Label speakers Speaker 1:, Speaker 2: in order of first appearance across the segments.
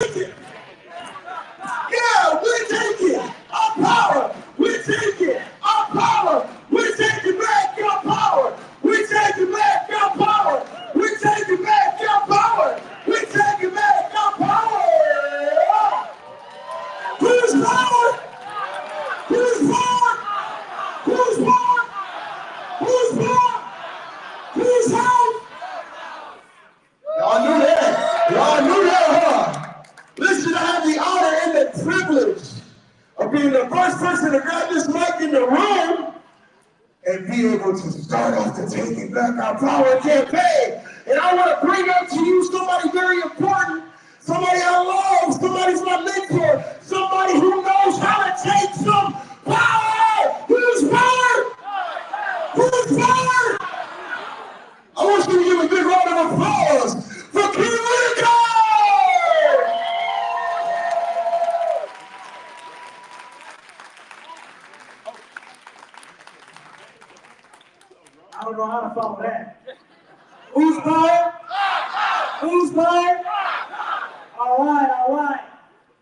Speaker 1: taking. Yeah, we're taking our power. We're taking our power. We're taking back your power. We're taking back your power. We're taking back your power. We're taking back your power. Who's power? Who's power? Who's power? Who's power? Who's power? Y'all knew that. Y'all knew that, huh? Listen, I have the honor and the privilege of being the first person to grab this mic in the room and be able to start off the Taking Back Our Power campaign. And I want to bring up to you somebody very important, somebody I love, somebody's my mentor, somebody who knows how to take some power. Who's power? Who's power? I want you to give a big round of applause for King Whitaker! I don't know how to follow that. Who's power? Who's power? All right.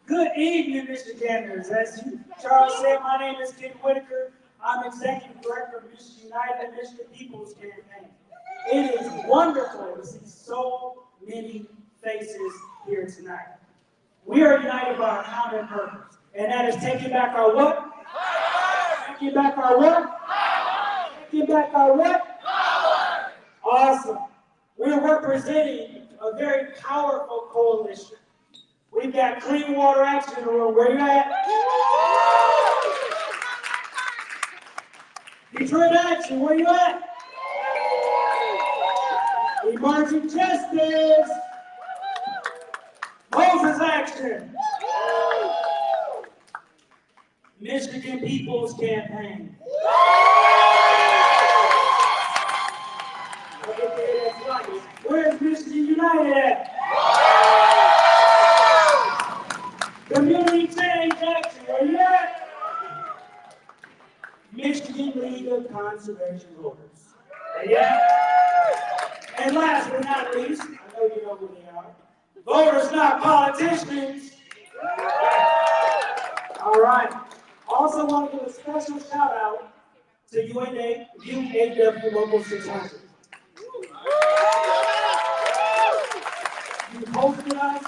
Speaker 1: Good evening, Michiganders. As Charles said, my name is King Whitaker. I'm Executive Director of Michigan United Michigan People's Campaign. It is wonderful to see so many faces here tonight. We are united by a common purpose, and that is taking back our what? Power! Taking back our what? Power! Taking back our what? Power! Awesome. We're representing a very powerful coalition. We've got Clean Water Action in the room. Where you at? Detroit Action, where you at? Emerging Justice. Moses Action. Michigan People's Campaign. Where's Michigan United at? Community Change Action, where you at? Michigan League of Conservation Voters. Yeah. And last but not least, I know you know who they are. Voters, not politicians. All right. Also want to give a special shout out to UAW Local 600. You hosted us.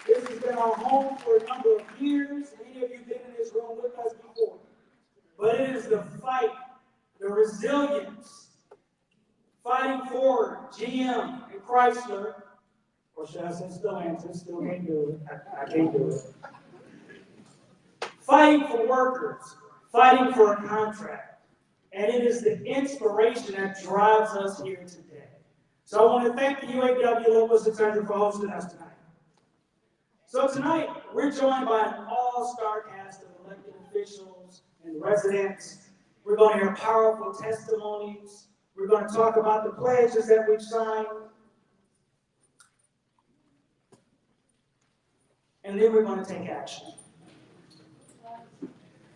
Speaker 1: This has been our home for a number of years. Many of you have been in this room with us before. But it is the fight, the resilience, fighting for GM and Chrysler, or should I say Stellantis, still can't do it. I can't do it. Fighting for workers, fighting for a contract. And it is the inspiration that drives us here today. So I want to thank the UAW Local 600 for hosting us tonight. So tonight, we're joined by an all-star cast of elected officials and residents. We're going to hear powerful testimonies. We're going to talk about the pledges that we've signed. And then we're going to take action.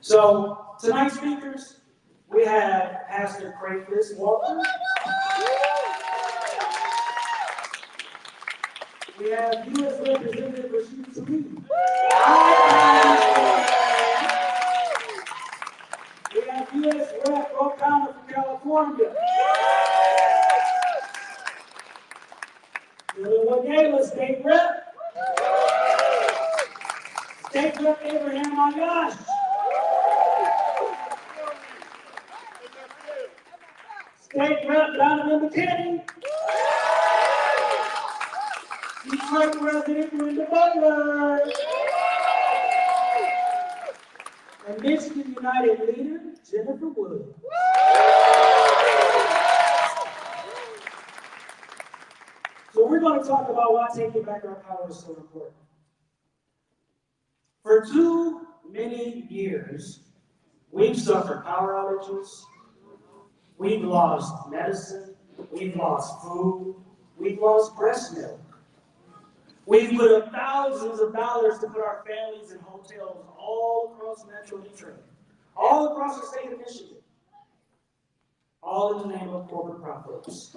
Speaker 1: So, tonight's speakers, we have Pastor Crayfus Walker. We have U.S. Representative Rashid Tlaib. We have U.S. Rep. O'Connor from California. Billy Wagela, State Rep. State Rep. Abraham Ayash. State Rep. Donovan McKinney. Detroit President Linda Butler. And Michigan United leader Jennifer Wood. So we're going to talk about why taking back our power is so important. For too many years, we've suffered power outages, we've lost medicine, we've lost food, we've lost breast milk. We've put up thousands of dollars to put our families in hotels all across Metro Detroit, all across the state of Michigan, all in the name of corporate profits.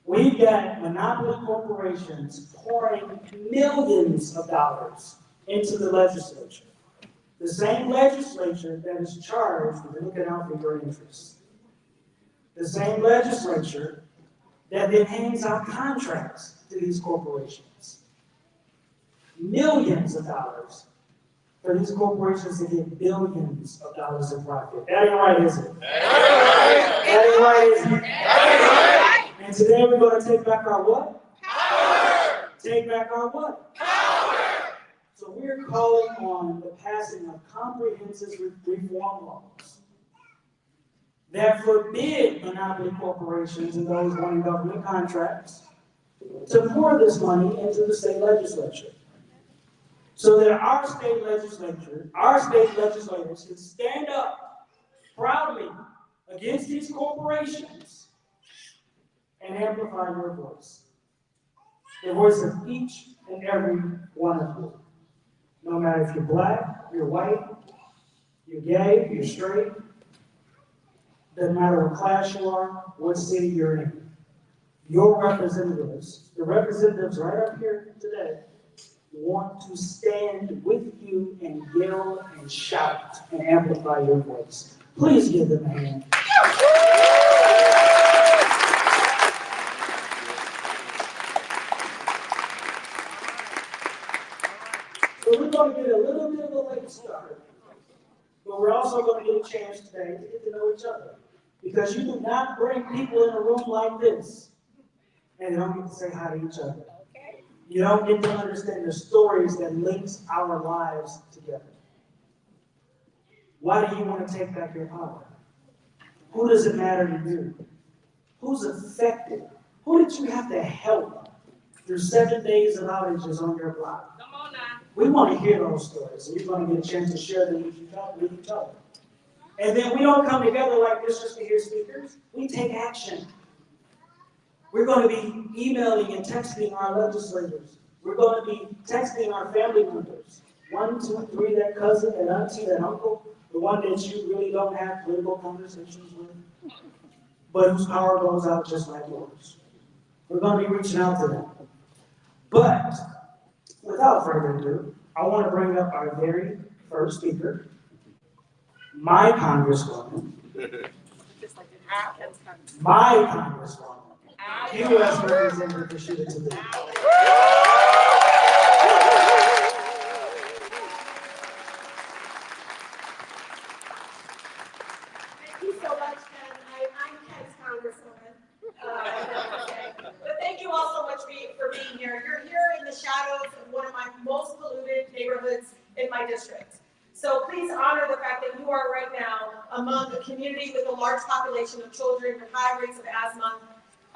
Speaker 1: We've got monopoly corporations pouring millions of dollars into the legislature. The same legislature that is charged with looking out for your interests. The same legislature that then hands out contracts to these corporations. Millions of dollars for these corporations to get billions of dollars in profit. That ain't right, is it? That ain't right, is it? And today we're going to take back our what? Power! Take back our what? Power! So we're calling on the passing of comprehensive reform laws that forbid monopoly corporations and those wanting government contracts to pour this money into the state legislature. So that our state legislators can stand up proudly against these corporations and amplify your voice. The voice of each and every one of you. No matter if you're black, you're white, you're gay, you're straight, doesn't matter what class you are, what city you're in. Your representatives, the representatives right up here today, want to stand with you and yell and shout and amplify your voice. Please give them a hand. So we're going to get a little bit of a late start, but we're also going to get a chance today to get to know each other. Because you do not bring people in a room like this and they don't get to say hi to each other. You don't get to understand the stories that links our lives together. Why do you want to take back your power? Who does it matter to you? Who's affected? Who did you have to help through 7 days of outages on your block? Come on now. We want to hear those stories, and we're going to get a chance to share them with each other. And then we don't come together like this just to hear speakers. We take action. We're going to be emailing and texting our legislators. We're going to be texting our family members. 1, 2, 3, that cousin, that auntie, that uncle, the one that you really don't have political conversations with, but whose power goes out just like yours. We're going to be reaching out to them. But without further ado, I want to bring up our very first speaker, my Congresswoman, my Congresswoman, U.S. Representative Rashida Tlaib.
Speaker 2: Thank you so much, Ken. I'm Ken's Congresswoman. But thank you all so much for being here. You're here in the shadows of one of my most polluted neighborhoods in my district. So please honor the fact that you are right now among a community with a large population of children with high rates of asthma.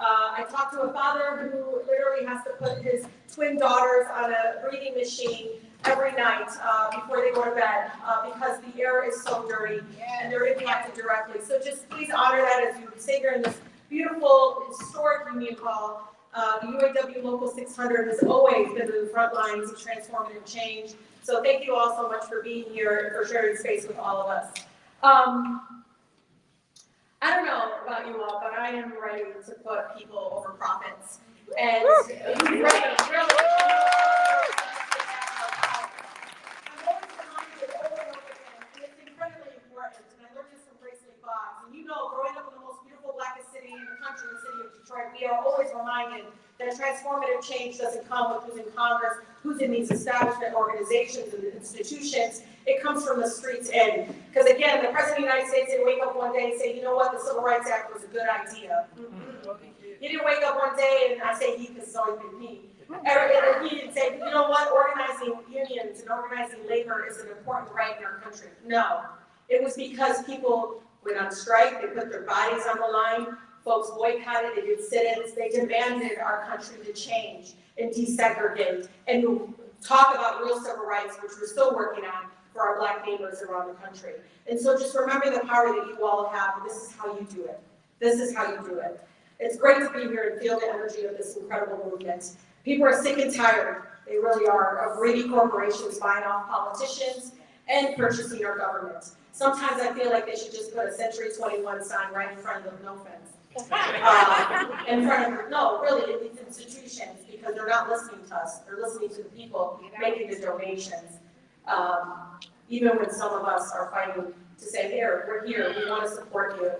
Speaker 2: I talked to a father who literally has to put his twin daughters on a breathing machine every night before they go to bed because the air is so dirty and they're impacted directly. So just please honor that as you sit here in this beautiful, historic Union Hall. The UAW Local 600 has always been in the front lines of transformative change. So thank you all so much for being here and for sharing space with all of us. I don't know about you all, but I am ready to put people over profits. And really, I'm always reminded over and over again, and it's incredibly important. And I learned this from Gracely Fox. And you know, growing up in the most beautiful blackest city in the country, the city of Detroit, we are always reminded that transformative change doesn't come with who's in Congress, who's in these establishment organizations and institutions. It comes from the streets in. Because again, the President of the United States didn't wake up one day and say, you know what, the Civil Rights Act was a good idea. He didn't wake up one day, and I say he because it's always been me. He didn't say, you know what, organizing unions and organizing labor is an important right in our country. No, it was because people went on strike, they put their bodies on the line, folks boycotted, they did sit-ins, they demanded our country to change and desegregate and talk about real civil rights, which we're still working on for our black neighbors around the country. And so just remember the power that you all have, and this is how you do it. This is how you do it. It's great to be here and feel the energy of this incredible movement. People are sick and tired, they really are, of greedy corporations buying off politicians and purchasing our government. Sometimes I feel like they should just put a Century 21 sign right in front of them, no offense. in front of, no, really, in these institutions, because they're not listening to us. They're listening to the people making the donations. Even when some of us are fighting to say, here, we're here, we want to support you,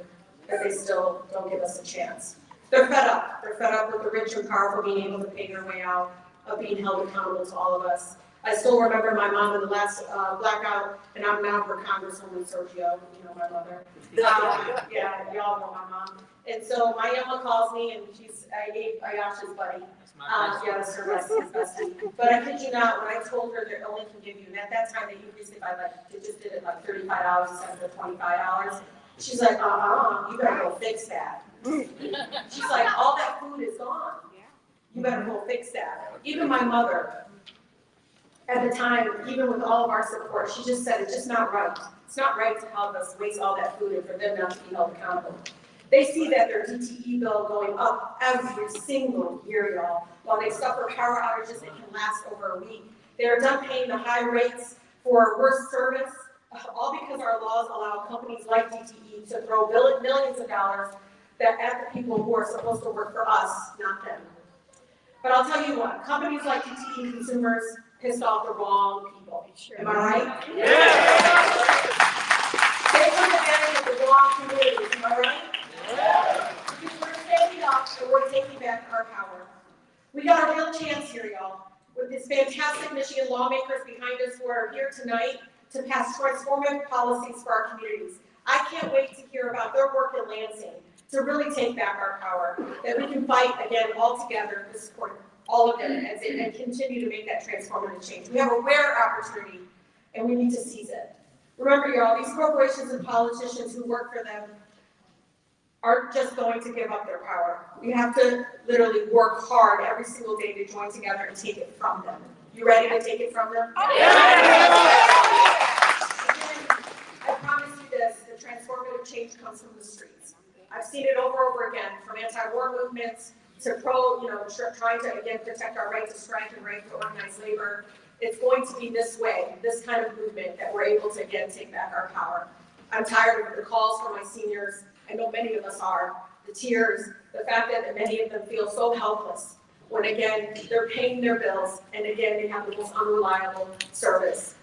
Speaker 2: but they still don't give us a chance. They're fed up. They're fed up with the rich and powerful being able to pay their way out, of being held accountable to all of us. I still remember my mom in the last blackout, and I'm now for Congresswoman Sergio, you know, my mother. Yeah, y'all know my mom. And so my Emma calls me, and I gave Ayasha's buddy. Yeah, that's her bestie. But I kid you not, when I told her they only can give you, and at that time they increased it by they just did it like $35 instead of $25. She's like, you better go fix that. She's like, all that food is gone. You better go fix that. Even my mother, at the time, even with all of our support, she just said, it's just not right. It's not right to help us waste all that food and for them not to be held accountable. They see that their DTE bill going up every single year, y'all. While they suffer power outages that can last over a week. They are done paying the high rates for worse service, all because our laws allow companies like DTE to throw millions of dollars at the people who are supposed to work for us, not them. But I'll tell you what, companies like DTE consumers pissed off the wrong people. Am I right? Yeah. They took advantage of the wrong communities. Am I right? Yeah. Because we're standing up and we're taking back our power. We got a real chance here, y'all, with these fantastic Michigan lawmakers behind us who are here tonight to pass transformative policies for our communities. I can't wait to hear about their work in Lansing to really take back our power, that we can fight again all together to support all of them and continue to make that transformative change. We have a rare opportunity and we need to seize it. Remember, y'all, these corporations and politicians who work for them aren't just going to give up their power. We have to literally work hard every single day to join together and take it from them. You ready to take it from them? Yeah. I promise you this, the transformative change comes from the streets. I've seen it over and over again, from anti-war movements to trying to, again, protect our right to strike and right to organize labor. It's going to be this way, this kind of movement, that we're able to, again, take back our power. I'm tired of the calls from my seniors. I know many of us are. The tears, the fact that many of them feel so helpless when, again, they're paying their bills, and again, they have the most unreliable service,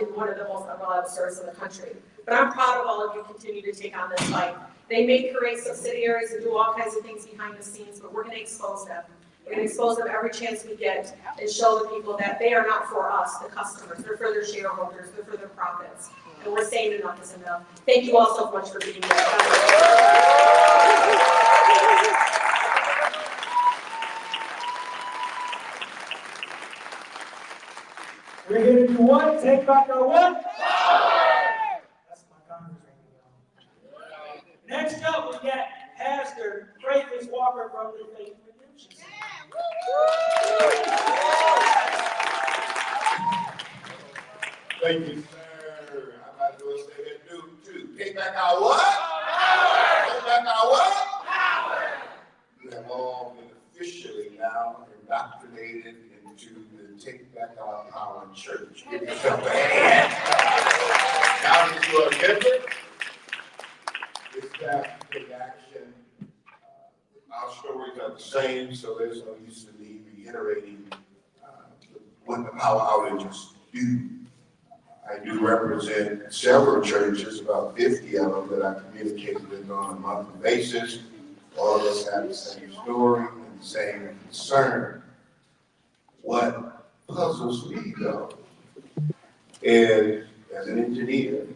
Speaker 2: in one of the most unreliable services in the country. But I'm proud of all of you continue to take on this fight. They may create subsidiaries and do all kinds of things behind the scenes, but we're going to expose them. We're going to expose them every chance we get and show the people that they are not for us, the customers. They're for their shareholders. They're for their profits. And we're saying enough is enough. Thank you all so much for being here.
Speaker 1: We're here to do what? Take back our what? That's my conversation. Next up, we got Pastor Francis Walker from the Faith Redemption Center.
Speaker 3: Thank you, sir. I might as well say that too. Take back our what? Power. Take back our what? Power. You have all been officially now indoctrinated into the Take Back Our Power Church. Give yourself a hand. Now that you are different, it's time to take action. Our stories are the same, so there's no use in me reiterating what the power outages do. I do represent several churches, about 50 of them, that I communicate with on a monthly basis. All of us have the same story and the same concern. What puzzles me, though, is as an engineer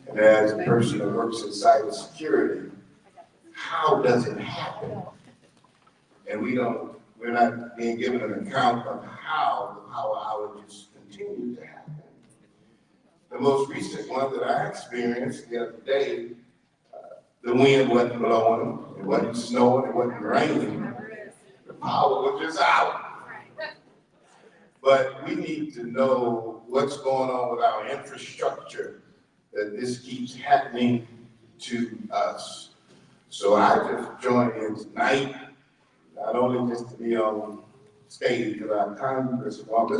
Speaker 3: and as a person that works in cybersecurity, how does it happen? And we're not being given an account of how the power outages continue to happen. The most recent one that I experienced the other day, the wind wasn't blowing, it wasn't snowing, it wasn't raining. The power was just out. But we need to know what's going on with our infrastructure, that this keeps happening to us. So I just joined in tonight, not only just to be on stage with our Congresswoman,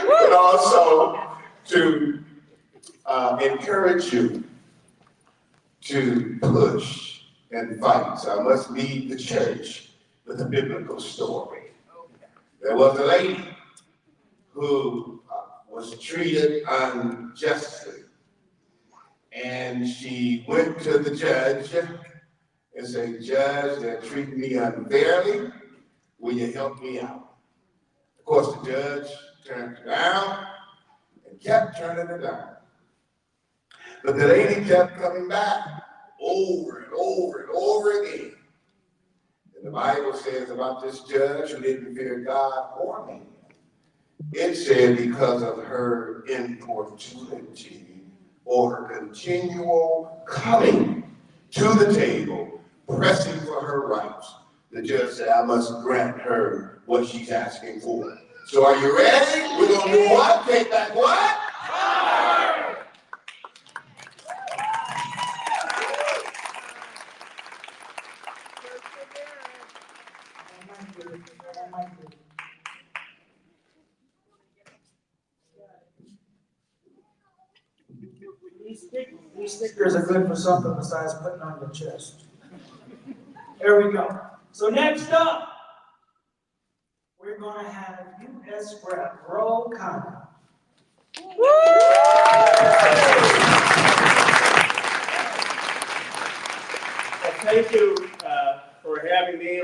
Speaker 3: but also to encourage you to push and fights. I must lead the church with a biblical story. There was a lady who was treated unjustly, and she went to the judge and said, "Judge, they're treating me unfairly. Will you help me out?" Of course, the judge turned her down and kept turning her down. But the lady kept coming back over and over and over again. And the Bible says about this judge who didn't fear God or man, it said because of her importunity or her continual coming to the table, pressing for her rights, the judge said, "I must grant her what she's asking for." So are you ready? We're going to do what? Take back what?
Speaker 1: These stickers are good for something besides putting on your chest. There we go. So next up, we're going to have U.S. Rep. Roll Connor.
Speaker 4: Well, thank you for having me.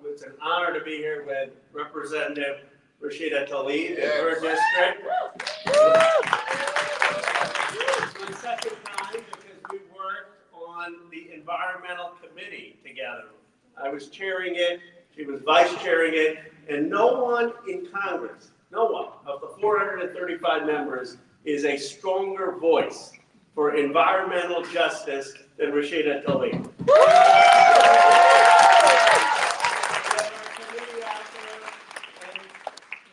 Speaker 4: It's an honor to be here with Representative Rashida Tlaib in her district. It's my second time because we worked on the environmental committee together. I was chairing it, she was vice chairing it, and no one in Congress, no one of the 435 members is a stronger voice for environmental justice than Rashida Tlaib.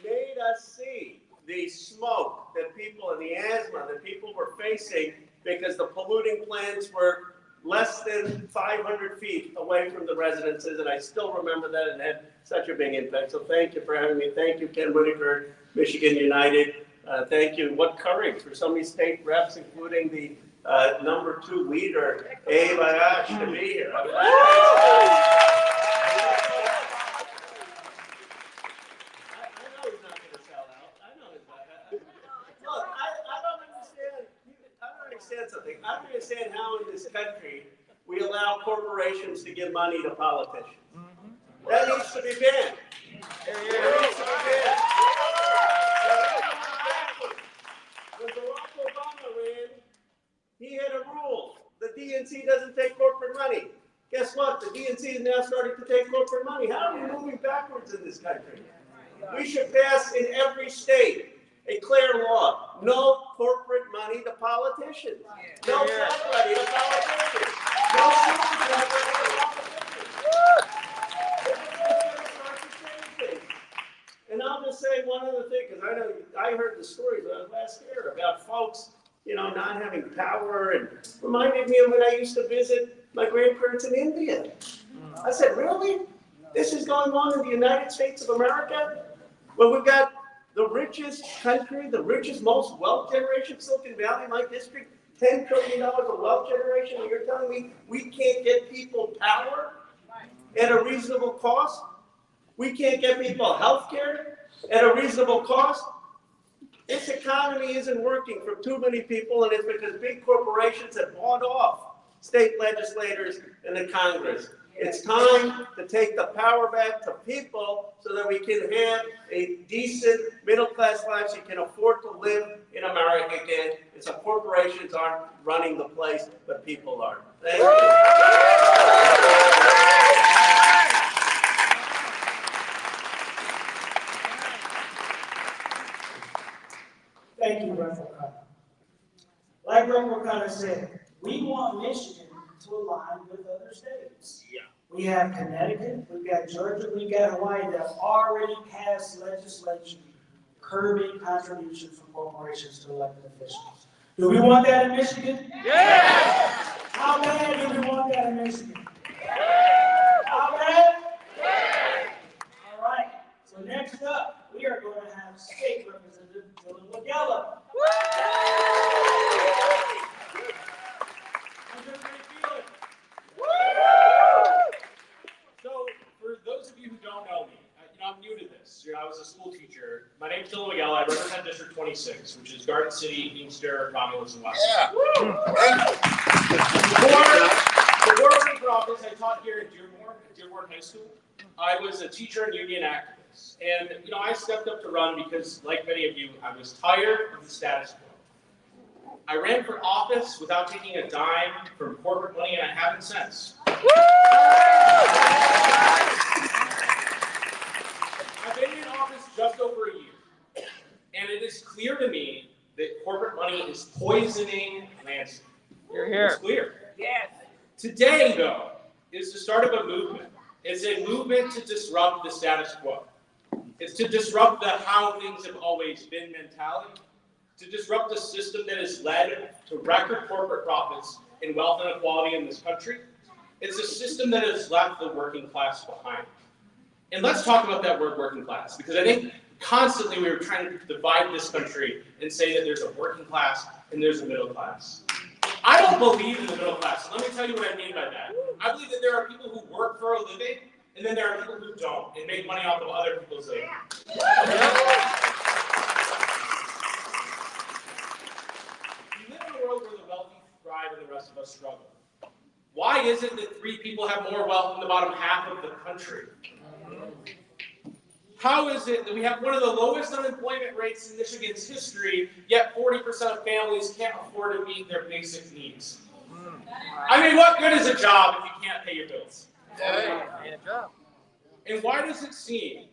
Speaker 4: Made us see the smoke that people and the asthma that people were facing because the polluting plants were less than 500 feet away from the residences, and I still remember that and had such a big impact. So thank you for having me. Thank you, Ken Whitaker, Michigan United. Thank you. What courage for so many state reps, including the #2 leader, Abe Ayash, to be here. Something. I don't understand how in this country we allow corporations to give money to politicians. That needs to be banned. That needs to be banned. When Barack Obama ran, he had a rule. The DNC doesn't take corporate money. Guess what? The DNC is now starting to take corporate money. How are we moving backwards in this country? We should pass in every state a clear law. No corporate money to politicians. No flat money to politicians. No super flat money to politicians. And I'll just say one other thing, because I know I heard the stories last year about folks, not having power, and reminded me of when I used to visit my grandparents in India. I said, really? This is going on in the United States of America? Well, we've got the richest country, the richest, most wealth generation, Silicon Valley, my district, $10 trillion of wealth generation, and you're telling me we can't get people power at a reasonable cost? We can't get people health care at a reasonable cost? This economy isn't working for too many people, and it's because big corporations have bought off state legislators and the Congress. It's time to take the power back to people so that we can have a decent middle-class life so you can afford to live in America again. It's the corporations aren't running the place, but people are. Thank you.
Speaker 1: Thank you, Reverend O'Connor. Like Reverend O'Connor said, we want Michigan to align with other states.
Speaker 4: Yeah.
Speaker 1: We have Connecticut, we've got Georgia, we've got Hawaii that have already passed legislation curbing contributions from corporations to elected officials. Do we want that in Michigan? Yes! How bad do we want that in Michigan? Yes! How bad? Yes! All right, so next up, we are going to have State Representative Dylan Wagella. How's everybody feeling?
Speaker 5: Mr. My name is Dylan Miguel. I represent District 26, which is Garden City, Inkster, Romulus, and West.
Speaker 3: Yeah.
Speaker 5: Before running for office, I taught here at Dearborn High School. I was a teacher and union activist. And, I stepped up to run because, like many of you, I was tired of the status quo. I ran for office without taking a dime from corporate money, and I haven't since. I've been in office just over a year, and it is clear to me that corporate money is poisoning Lansing.
Speaker 6: You're here.
Speaker 5: It's clear.
Speaker 6: Yes.
Speaker 5: Today, though, is the start of a movement. It's a movement to disrupt the status quo. It's to disrupt the how things have always been mentality, to disrupt the system that has led to record corporate profits and wealth inequality in this country. It's a system that has left the working class behind. And let's talk about that word working class, because I think constantly we were trying to divide this country and say that there's a working class and there's a middle class. I don't believe in the middle class. Let me tell you what I mean by that. I believe that there are people who work for a living, and then there are people who don't and make money off of other people's labor. We live in a world where the wealthy thrive and the rest of us struggle. Why is it that 3 people have more wealth than the bottom half of the country? How is it that we have one of the lowest unemployment rates in Michigan's history, yet 40% of families can't afford to meet their basic needs? I mean, what good is a job if you can't pay your bills? And why does it seem,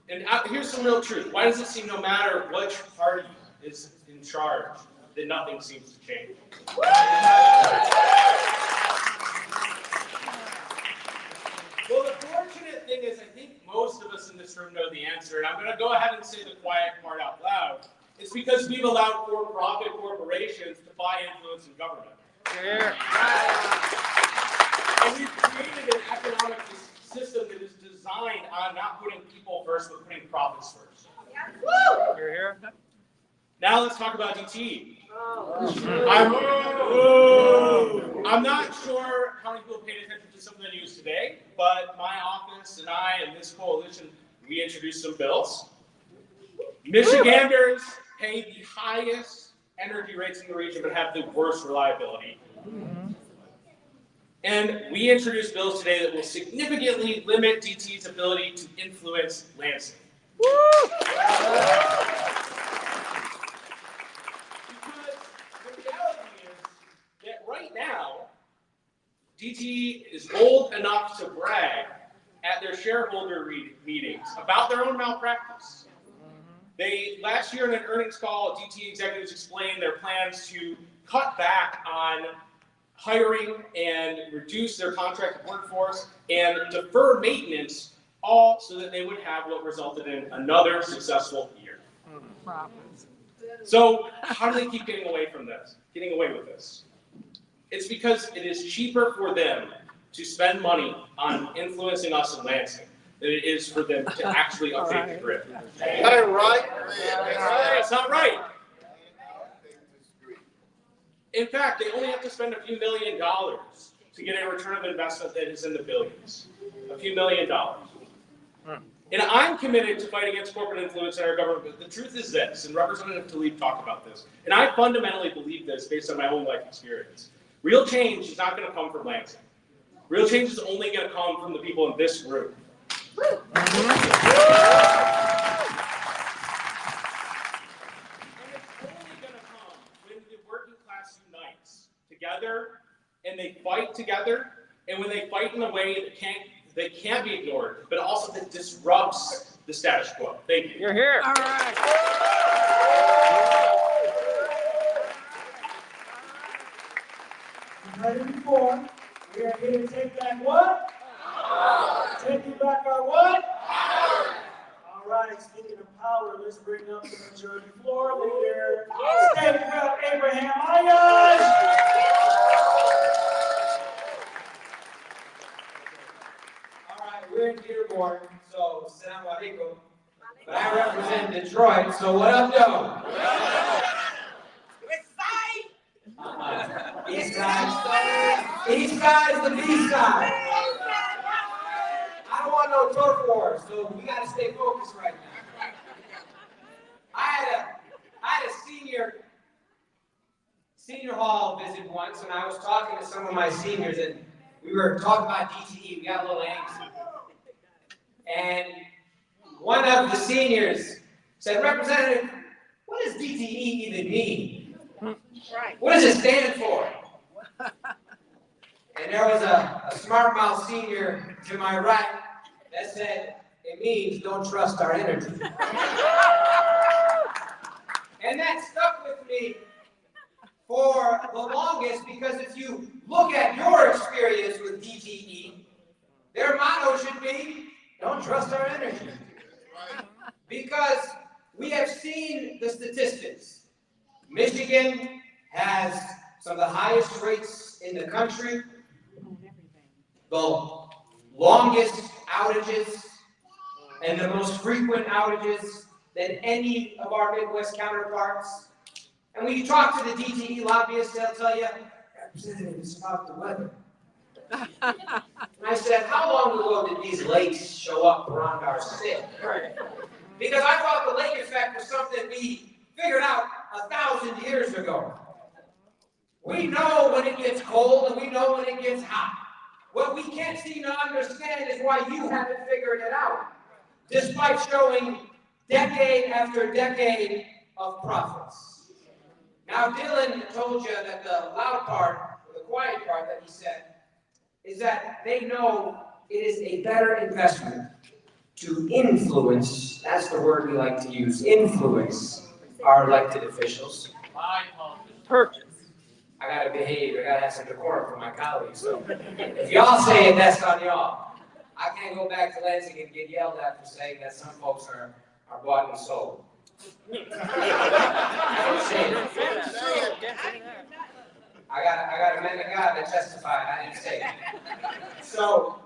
Speaker 5: and here's some real truth, why does it seem no matter which party is in charge, that nothing seems to change? Well, the fortunate thing is I think most of us in this room know the answer, and I'm going to go ahead and say the quiet part out loud. It's because we've allowed for-profit corporations to buy influence in government.
Speaker 6: Yeah.
Speaker 5: And we've created an economic system that is designed on not putting people first, but putting profits first.
Speaker 6: You're here.
Speaker 5: Now let's talk about DTE. I'm not sure how many people paid attention to some of the news today, but my office and I and this coalition, we introduced some bills. Michiganders pay the highest energy rates in the region, but have the worst reliability. And we introduced bills today that will significantly limit DTE's ability to influence Lansing. Because the reality is that right now, DTE is bold enough to brag at their shareholder meetings about their own malpractice. Last year in an earnings call, DTE executives explained their plans to cut back on hiring and reduce their contracted workforce and defer maintenance, all so that they would have what resulted in another successful year. So how do they keep getting away with this? It's because it is cheaper for them to spend money on influencing us in Lansing than it is for them to actually update the grid.
Speaker 3: That ain't right.
Speaker 5: That's not right. In fact, they only have to spend a few $1 million to get a return of investment that is in the billions. A few $1 million. And I'm committed to fight against corporate influence in our government, but the truth is this, and Representative Tlaib talked about this, and I fundamentally believe this based on my own life experience. Real change is not going to come from Lansing. Real change is only going to come from the people in this room. And it's only going to come when the working class unites together and they fight together, and when they fight in a way that can't be ignored, but also that disrupts the status quo. Thank you.
Speaker 6: You're here. All right.
Speaker 1: Ready before, we are here to take back what? Taking back our what? All right, speaking of power, let's bring up the majority floor leader, State Rep Abraham Ayers.
Speaker 7: All right, we're in Dearborn, so Assalamu alaikum. But I represent Detroit, so what up, though? East side. East side is the B side. I don't want no turf wars, so we gotta stay focused right now. visit once, and I was talking to some of my seniors, and we were talking about DTE. We got a little angsty. And one of the seniors said, Representative, what does DTE even mean?
Speaker 2: Right.
Speaker 7: What does it stand for? And there was a smart mouth senior to my right that said, it means don't trust our energy. And that stuck with me for the longest, because if you look at your experience with DTE, their motto should be, don't trust our energy. Because we have seen the statistics. Michigan has some of the highest rates in the country, the longest outages, and the most frequent outages than any of our Midwest counterparts. And when you talk to the DTE lobbyists, they'll tell you, Representative, it's about the weather. And I said, how long ago did these lakes show up around our state? Because I thought the lake effect was something we figured out 1,000 years ago. We know when it gets cold and we know when it gets hot. What we can't seem to understand is why you haven't figured it out, despite showing decade after decade of profits. Now, Dylan told you that the loud part, or the quiet part that he said, is that they know it is a better investment to influence, that's the word we like to use, influence our elected officials.
Speaker 6: Purchase.
Speaker 7: I gotta behave, I gotta have some decorum for my colleagues, so if y'all say it, that's on y'all. I can't go back to Lansing and get yelled at for saying that some folks are bought and sold. I don't say it. I got a man of God that testified, I didn't say it. So,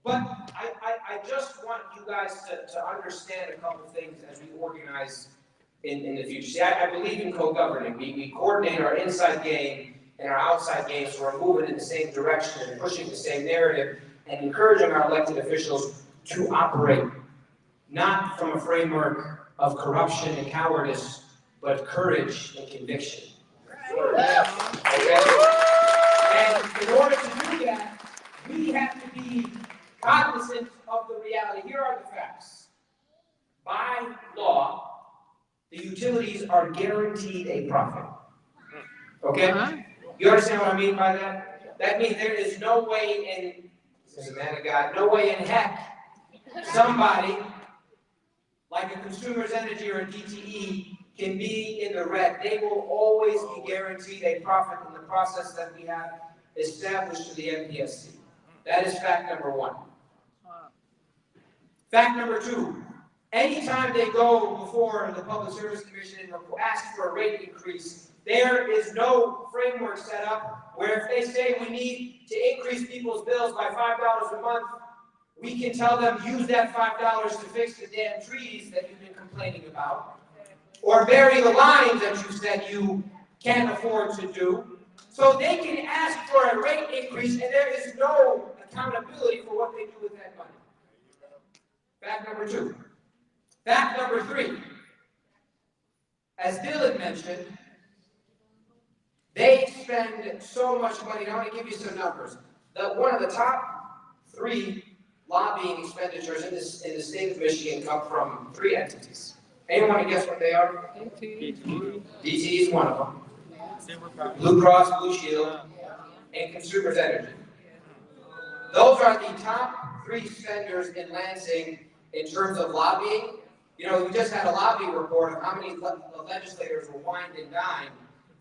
Speaker 7: but I just want you guys to understand a couple things as we organize in the future. See, I believe in co-governing. We coordinate our inside game and our outside game, so we're moving in the same direction and pushing the same narrative and encouraging our elected officials to operate not from a framework of corruption and cowardice, but courage and conviction. Okay? And in order to do that, we have to be cognizant of the reality. Here are the facts. By law, the utilities are guaranteed a profit. Okay? You understand what I mean by that? That means there is no way in, as a man of God, no way in heck somebody like a Consumers Energy or a DTE can be in the red. They will always be guaranteed a profit in the process that we have established to the MPSC. That is fact number one. Fact number two, anytime they go before the Public Service Commission and ask for a rate increase, there is no framework set up where if they say we need to increase people's bills by $5 a month, we can tell them use that $5 to fix the damn trees that you've been complaining about, or bury the lines that you said you can't afford to do. So they can ask for a rate increase and there is no accountability for what they do with that money. Fact number two. Fact number three. As Dylan mentioned, they spend so much money. I want to give you some numbers. One of the top 3 lobbying expenditures in the state of Michigan come from 3 entities. Anyone want to guess what they are? DTE is one of them. Blue Cross Blue Shield and Consumers Energy. Those are the top 3 spenders in Lansing in terms of lobbying. You know, we just had a lobbying report of how many legislators were wined and dined.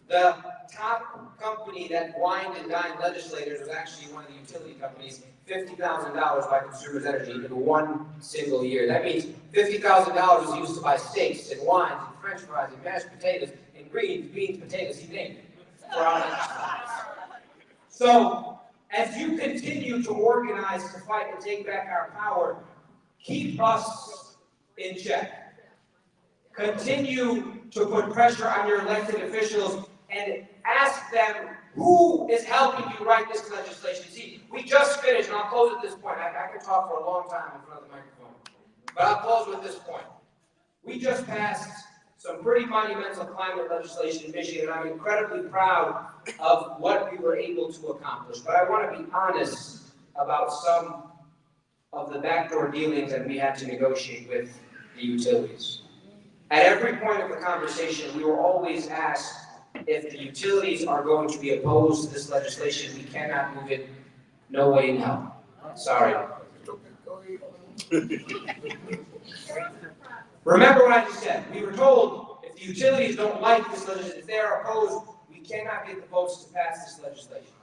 Speaker 7: The top company that wined and dined legislators was actually one of the utility companies, $50,000 by Consumers Energy in one single year. That means $50,000 was used to buy steaks and wines and French fries and mashed potatoes and greens, beans, potatoes, you name it, for our legislators. So, as you continue to organize to fight and take back our power, keep us in check. Continue to put pressure on your elected officials and ask them who is helping you write this legislation. See, we just finished, and I'll close at this point. I could talk for a long time in front of the microphone, but I'll close with this point. We just passed some pretty monumental climate legislation in Michigan, and I'm incredibly proud of what we were able to accomplish. But I want to be honest about some of the backdoor dealings that we had to negotiate with the utilities. At every point of the conversation, we were always asked if the utilities are going to be opposed to this legislation, we cannot move it, no way in hell. Sorry. Remember what I just said. We were told if the utilities don't like this legislation, if they are opposed, we cannot get the votes to pass this legislation.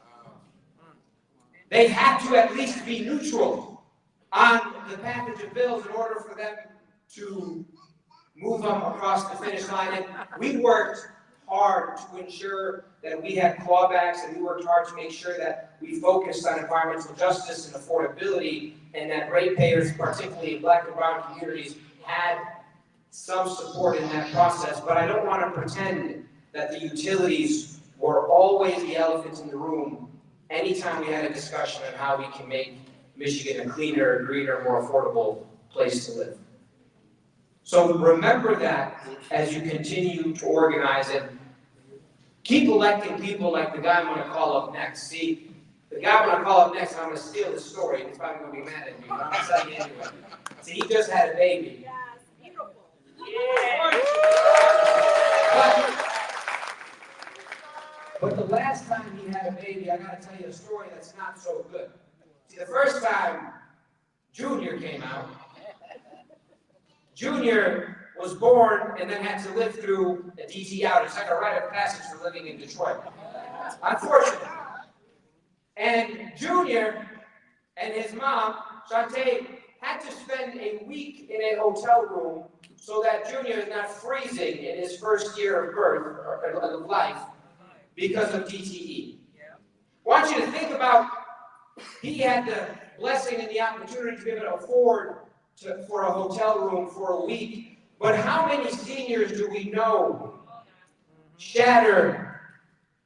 Speaker 7: They had to at least be neutral on the package of bills in order for them to move them across the finish line. And we worked hard to ensure that we had clawbacks, and we worked hard to make sure that we focused on environmental justice and affordability, and that ratepayers, particularly in Black and brown communities, had some support in that process. But I don't want to pretend that the utilities were always the elephant in the room anytime we had a discussion on how we can make Michigan a cleaner, greener, more affordable place to live. So remember that as you continue to organize it. Keep electing people like the guy I'm going to call up next. See, the guy I'm going to call up next, I'm going to steal his story. He's probably going to be mad at me, but I'm going to tell you anyway. See, he just had a baby.
Speaker 2: Yes, beautiful.
Speaker 7: But the last time he had a baby, I got to tell you a story that's not so good. See, the first time Junior came out, Junior was born and then had to live through a DT outage. It's like a rite of passage for living in Detroit. Unfortunately. And Junior and his mom, Shantae, had to spend a week in a hotel room so that Junior is not freezing in his first year of birth, or of life, because of DTE. I want you to think about, he had the blessing and the opportunity to be able to afford for a hotel room for a week. But how many seniors do we know shatter,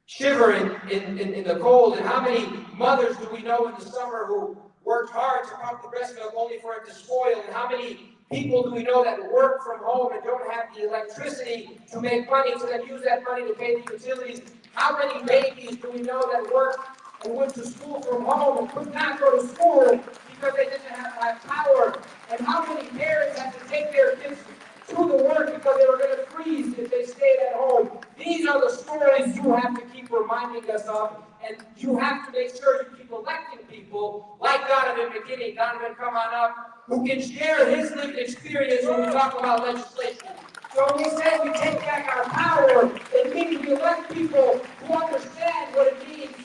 Speaker 7: shivering in the cold? And how many mothers do we know in the summer who worked hard to pump the breast milk only for it to spoil? And how many people do we know that work from home and don't have the electricity to make money to then use that money to pay the utilities? How many babies do we know that work and went to school from home and could not go to school because they didn't have power? And how many parents had to take their kids to the work because they were going to freeze if they stayed at home? These are the stories you have to keep reminding us of, and you have to make sure you keep electing people like Donovan McKinney. Donovan, come on up, who can share his lived experience when we talk about legislation. So when we say we take back our power, it means we elect people who understand what it means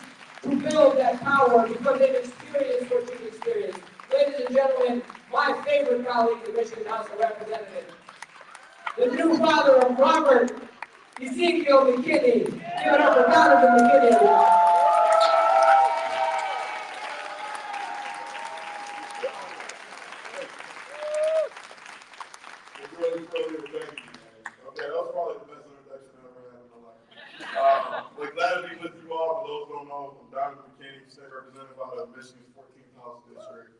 Speaker 7: to build that power because they've experienced what you've experienced. Ladies and gentlemen, my favorite colleague in the Michigan House of Representatives, the new father of Robert Ezekiel McKinney. Give it up for Donovan McKinney, everyone.
Speaker 3: Okay, that was probably the best introduction I ever had in my life. We're glad to be with you all. For those who don't know, I'm Donovan McKinney, state representative out of Michigan's 14th House District.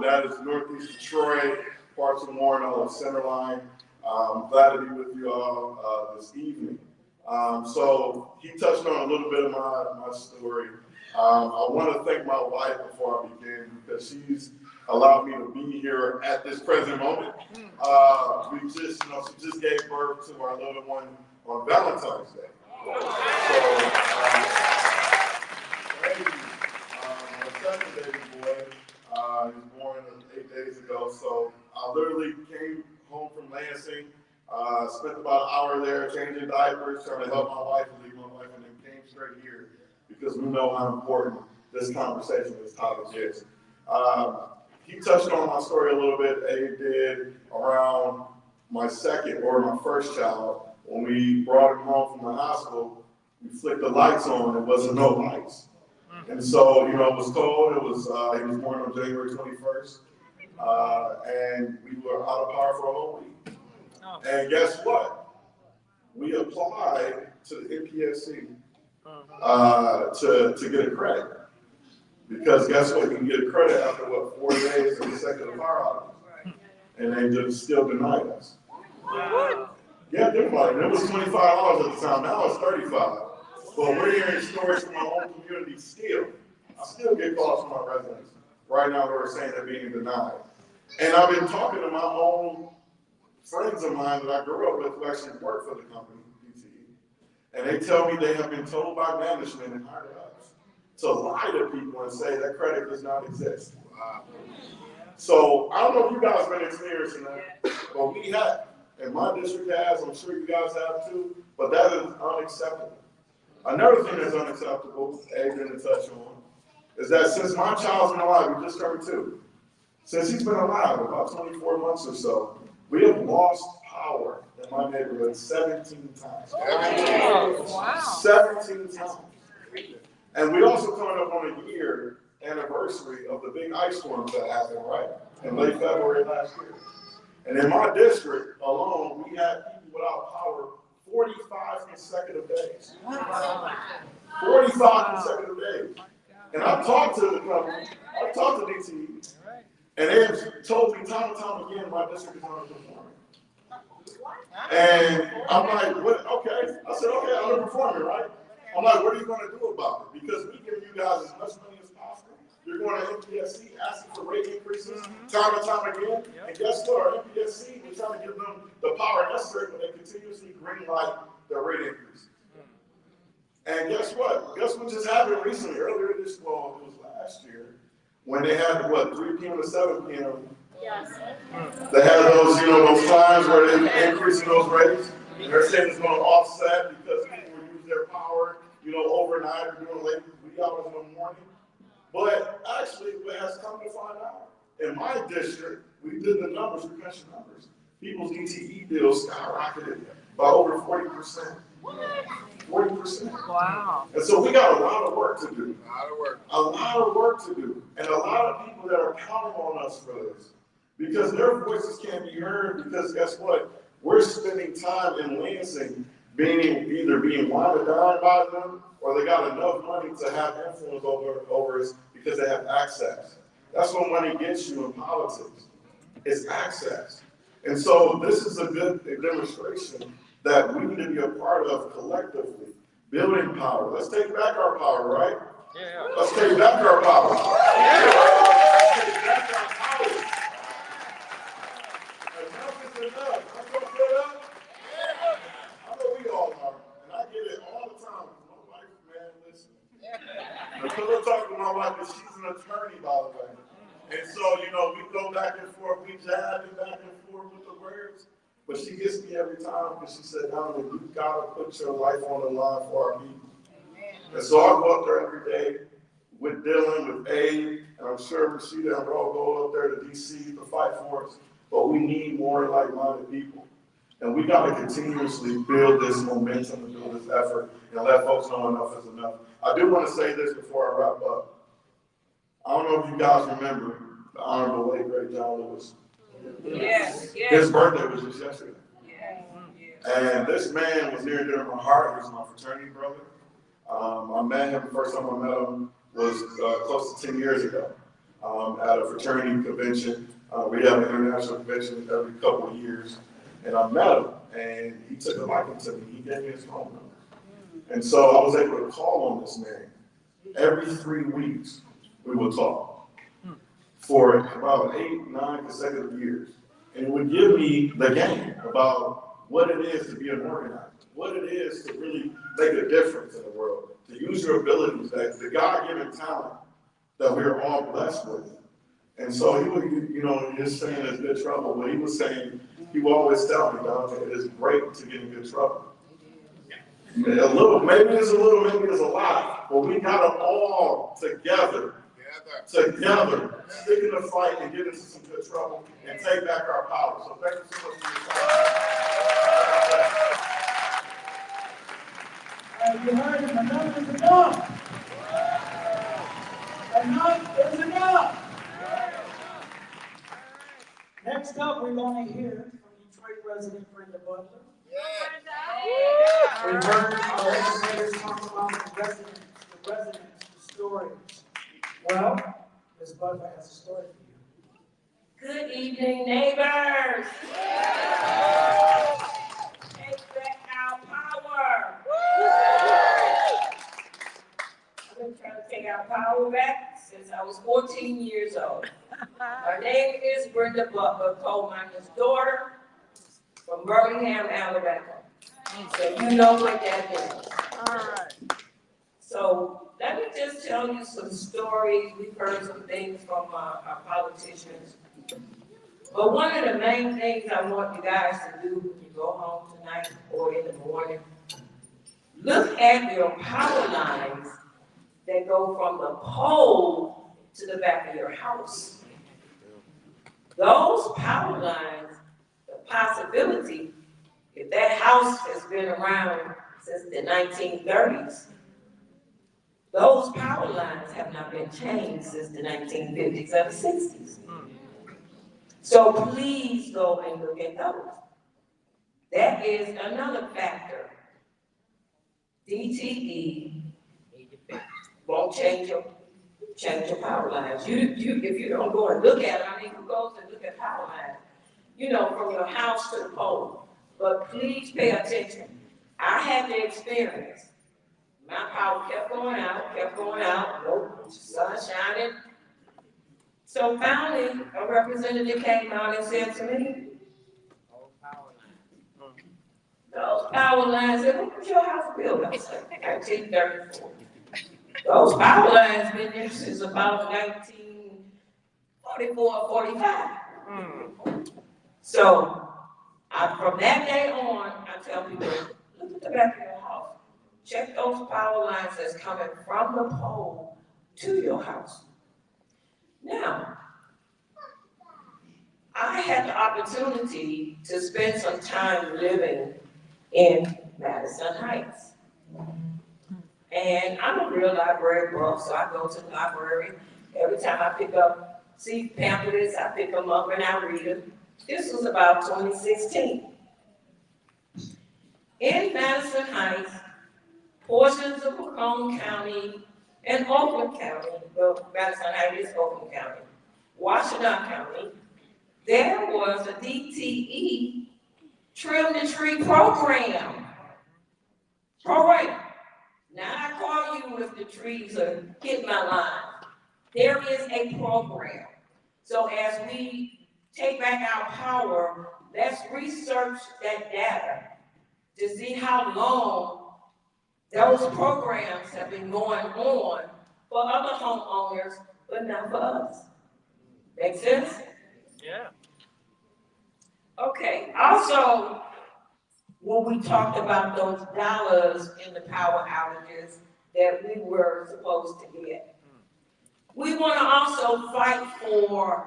Speaker 3: That is Northeast Detroit, parts of Warren, Centerline. I'm glad to be with you all this evening. So he touched on a little bit of my story. I want to thank my wife before I begin because she's allowed me to be here at this present moment. She just gave birth to our little one on Valentine's Day. So, my second baby boy, he was born 8 days ago. So I literally came home from Lansing, spent about an hour there changing diapers, trying to help my wife and leave my wife, and then came straight here because we know how important this conversation, this topic is. He touched on my story a little bit. Abe did around my second or my first child. When we brought him home from the hospital, we flicked the lights on. There wasn't no lights. And so, it was cold. He was born on January 21st. And we were out of power for a whole week. And guess what? We applied to the MPSC to get a credit. Because guess what? You can get a credit after 4 days of consecutive power outages. And they just still denied us.
Speaker 6: Wow.
Speaker 3: Yeah,
Speaker 8: think about it. It was $25 at the time. Now it's $35. But we're hearing stories from our own community still. I still get calls from my residents right now who are saying they're being denied. And I've been talking to my own friends of mine that I grew up with who actually work for the company, DTE. And they tell me they have been told by management and higher ups to lie to people and say that credit does not exist. Wow. So I don't know if you guys have been experiencing that, but we have. And my district has, I'm sure you guys have too, but that is unacceptable. Another thing that's unacceptable, Adrian to touch on, is that since my child's been alive, we just turned 2, since he's been alive about 24 months or so, we have lost power in my neighborhood 17 times. Wow. 17 times. And we also coming up on a year anniversary of the big ice storms that happened, right? In late February last year. And in my district alone, we had people without power 45 consecutive days. 45 consecutive days. And I've talked to the company, I've talked to DTE, and they have told me time and time again my district is underperforming. And I'm like, what? Okay. I said, okay, underperforming, right? I'm like, what are you going to do about it? Because we give you guys as much money as possible. You're going to MPSC asking for rate increases time and time again. And guess what? Our MPSC, we're trying to give them the power necessary, but they continuously green light their rate increases. And guess what? Guess what just happened recently? Earlier this fall, it was last year, when they had, 3 p.m. to 7 p.m. Yes. They had those, those times where they're increasing those rates. And they're saying it's going to offset because people will use their power, overnight or doing late wee hours in the morning. But actually, what has come to find out, in my district, we did the numbers, we crunched the numbers. People's DTE bills skyrocketed by over 40%. 40%. Wow. And so we got a lot of work to do. A lot of work to do. And a lot of people that are counting on us for this. Because their voices can't be heard, because guess what? We're spending time in Lansing either being wine or dine by them, or they got enough money to have influence over us because they have access. That's what money gets you in politics, is access. And so this is a good demonstration that we need to be a part of collectively, building power. Let's take back our power, right? Yeah. Let's take back our power. Yeah. Let's take back our power. Enough is enough. I'm going to put up. I know we all are, and I get it all the time. My wife, man, listen. Until I talk to my wife, and she's an attorney, by the way. And so, we go back and forth, we jab and back and forth with the words. But she gets me every time because she said, Dominic, you gotta put your life on the line for our people. And so I go up there every day with Dylan, with Abe, and I'm sure Rashida and Ro go up there to DC to fight for us. But we need more like-minded people. And we gotta continuously build this momentum and build this effort and let folks know enough is enough. I do want to say this before I wrap up. I don't know if you guys remember the Honorable late great John Lewis. Yes. His birthday was just yesterday. Yes. And this man was near and dear to my heart. He was my fraternity brother. I met him, the first time I met him was close to 10 years ago at a fraternity convention. We have an international convention every couple of years. And I met him, and he took a liking to me. He gave me his phone number. And so I was able to call on this man. Every 3 weeks, we would talk for about 8, 9 consecutive years. And it would give me the game about what it is to be an organizer, what it is to really make a difference in the world, to use your abilities, that the God-given talent that we're all blessed with. And so he would, his saying is good trouble, but he was saying, he would always tell me, Dante, it is great to get in good trouble. A little, maybe it's a little, maybe it's a lot, but we got them all together, stick in the fight and get into some good trouble and take back our power. So thank you so much for your time.
Speaker 1: You heard him, enough is enough. Enough is enough. Next up, we're going to hear from Detroit resident Brenda Butler. We've heard our legislators talk about the residents, the stories. Well, Ms. Butler has a story for you.
Speaker 9: Good evening, neighbors. power back since I was 14 years old. Her name is Brenda Butler, coal miner's daughter from Birmingham, Alabama. So you know what that is. So let me just tell you some stories. We've heard some things from our politicians. But one of the main things I want you guys to do when you go home tonight or in the morning, look at your power lines that go from the pole to the back of your house. Those power lines, the possibility, if that house has been around since the 1930s, those power lines have not been changed since the 1950s or the 60s. So please go and look at those. That is another factor. DTE won't change your power lines. If you don't go and look at it, I mean, who goes and look at power lines? You know, from your house to the pole. But please pay attention. I had the experience. My power kept going out, no sun shining. So finally, a representative came out and said to me, those power lines, when was your house built? I said, 1934. Those power lines been there since about 1944, 45. So, from that day on, I tell people, look at the back of your house. Check those power lines that's coming from the pole to your house. Now, I had the opportunity to spend some time living in Madison Heights. And I'm a real library buff, so I go to the library. Every time I see pamphlets, I pick them up and I read them. This was about 2016. In Madison Heights, portions of Macomb County and Oakland County, well, Madison Heights is Oakland County, Washington County, there was a DTE trim the tree program. Now I call you if the trees are hitting my line. There is a program. So as we take back our power, let's research that data to see how long those programs have been going on for other homeowners, but not for us. Make sense?
Speaker 6: Yeah.
Speaker 9: Okay, also, when we talked about those dollars in the power outages that we were supposed to get, we want to also fight for,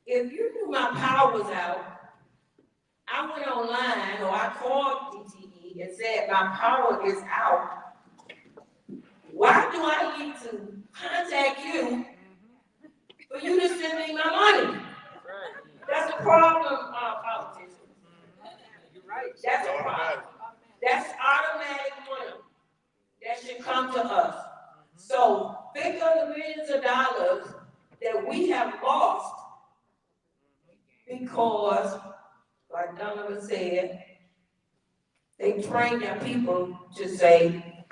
Speaker 9: if you knew my power was out, I went online or I called DTE and said my power is out. Why do I need to contact you for you to send me my money? That's a problem, politicians.
Speaker 6: You're right.
Speaker 9: That's a problem. That's automatic money that should come to us. So think of the millions of dollars that we have lost because, like Donovan said, they train their people to say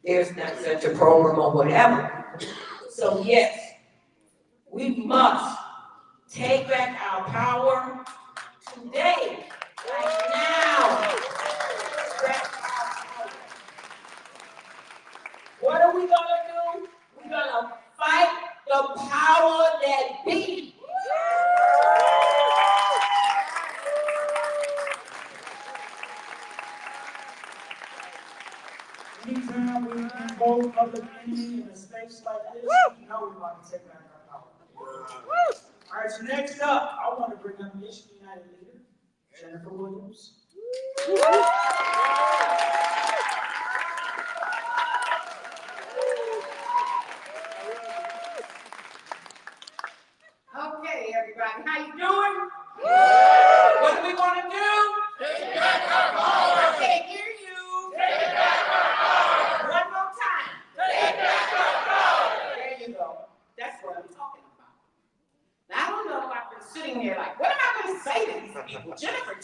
Speaker 9: there's not such a program or whatever. So yes, we must take back our power today, right now. What are we gonna do? We're gonna fight the power that be.
Speaker 1: Anytime we invoke public enemy in a space like this, you know we're about to take back our power. All right, so next up, I want to bring up Michigan United leader, Jennifer Williams.
Speaker 2: Okay, everybody, how you doing? What do we want to do?
Speaker 3: Take back our power.
Speaker 2: I can't hear you.
Speaker 3: Take back our power.
Speaker 2: One more time.
Speaker 3: Take back our power.
Speaker 2: There you go. That's what I'm talking about. Now, I don't know, I've been sitting here like, what am I going to say to these people? Jennifer,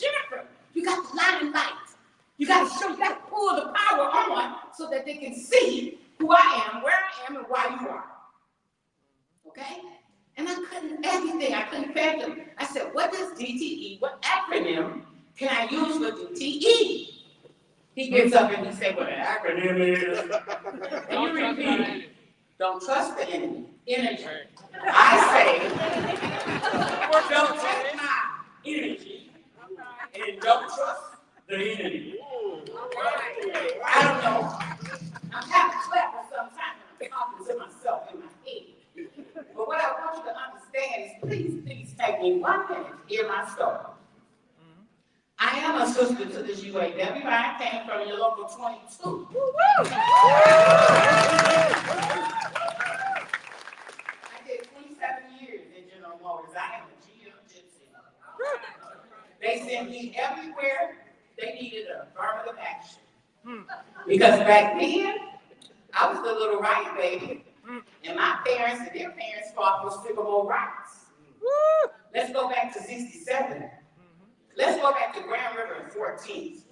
Speaker 2: you got the line lights. You got to pull the power on so that they can see who I am, where I am,
Speaker 10: DTE, what acronym can I use for DTE? He gets up and he says, "What an acronym is." And you repeat, "Don't trust the enemy." Energy. I say, "Don't take my energy and don't trust the enemy." I don't know. I'm kind of clever sometimes when I'm talking to myself in my head. But what I want you to understand is please take me 1 minute to hear my story. I am a sister to this UAW. I came from your local 22. I did 27 years in General Motors. I am a GM gypsy. They sent me everywhere they needed an affirmative action. Because back then, I was the little right baby, and my parents and their parents fought for civil rights. Let's go back to 67. Let's go back to Grand River and 14th.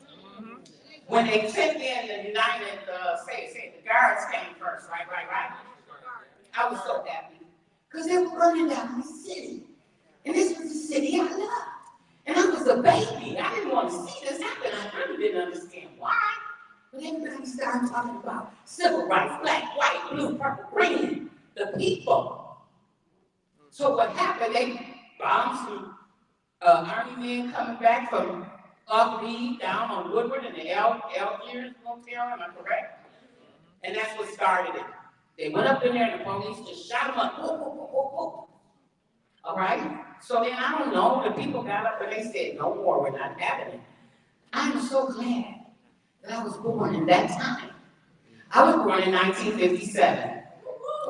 Speaker 10: When they took in the United, the guards came first, right? I was so happy, because they were burning down the city. And this was the city I loved. And I was a baby. I didn't want to see this happen. I really didn't understand why. But everybody started talking about civil rights, black, white, blue, purple, green, the people. So what happened, they bombed some Army men coming back from up Lee down on Woodward in the Algiers Motel, am I correct? And that's what started it. They went up in there and the police just shot them up. All right? So then I don't know, the people got up and they said, "No more, we're not having it." I'm so glad that I was born in that time. I was born in 1957.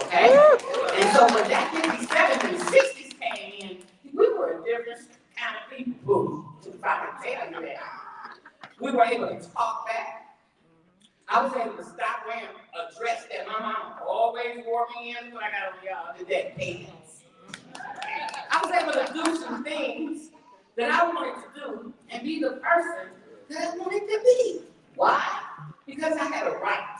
Speaker 10: Okay? And so when that 57 and the 60s came in, we were a different kind of people. If I can tell you that. We were able to talk back. I was able to stop wearing a dress that my mom always wore me in when I got on y'all today, pants. I was able to do some things that I wanted to do and be the person that I wanted to be. Why? Because I had a right.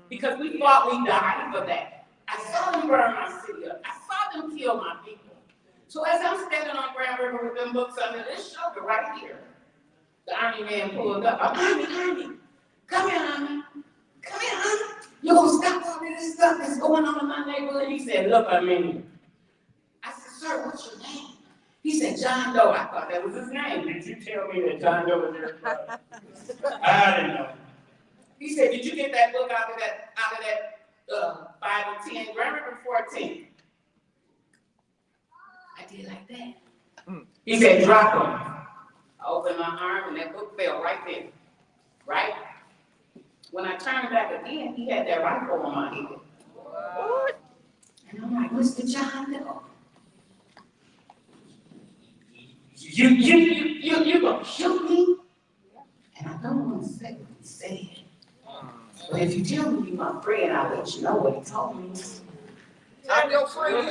Speaker 10: Because we thought we died for that. I saw them burn my city up. I saw them kill my people. So as I'm standing on Grand River with them books under this shoulder right here, the Army man pulled up. "Army, come here, Army. Come here, Army. You're going to stop all of this stuff that's going on in my neighborhood?" He said, "Look, Army." I said, "Sir, what's your name?" He said, "John Doe." I thought that was his name. "Did you tell me that John Doe was your brother?" I didn't know. He said, "Did you get that book out of that 5 and 10, Grand River 14? I did like that. He said, "Drop them." I opened my arm and that book fell right there. Right? When I turned back again, he had that rifle on my head. What? And I'm like, "Mr. John Doe, you gonna shoot me?" And I don't want to say what he said. But if you tell me you're my friend, I'll let you know what he told me. I'm your friend.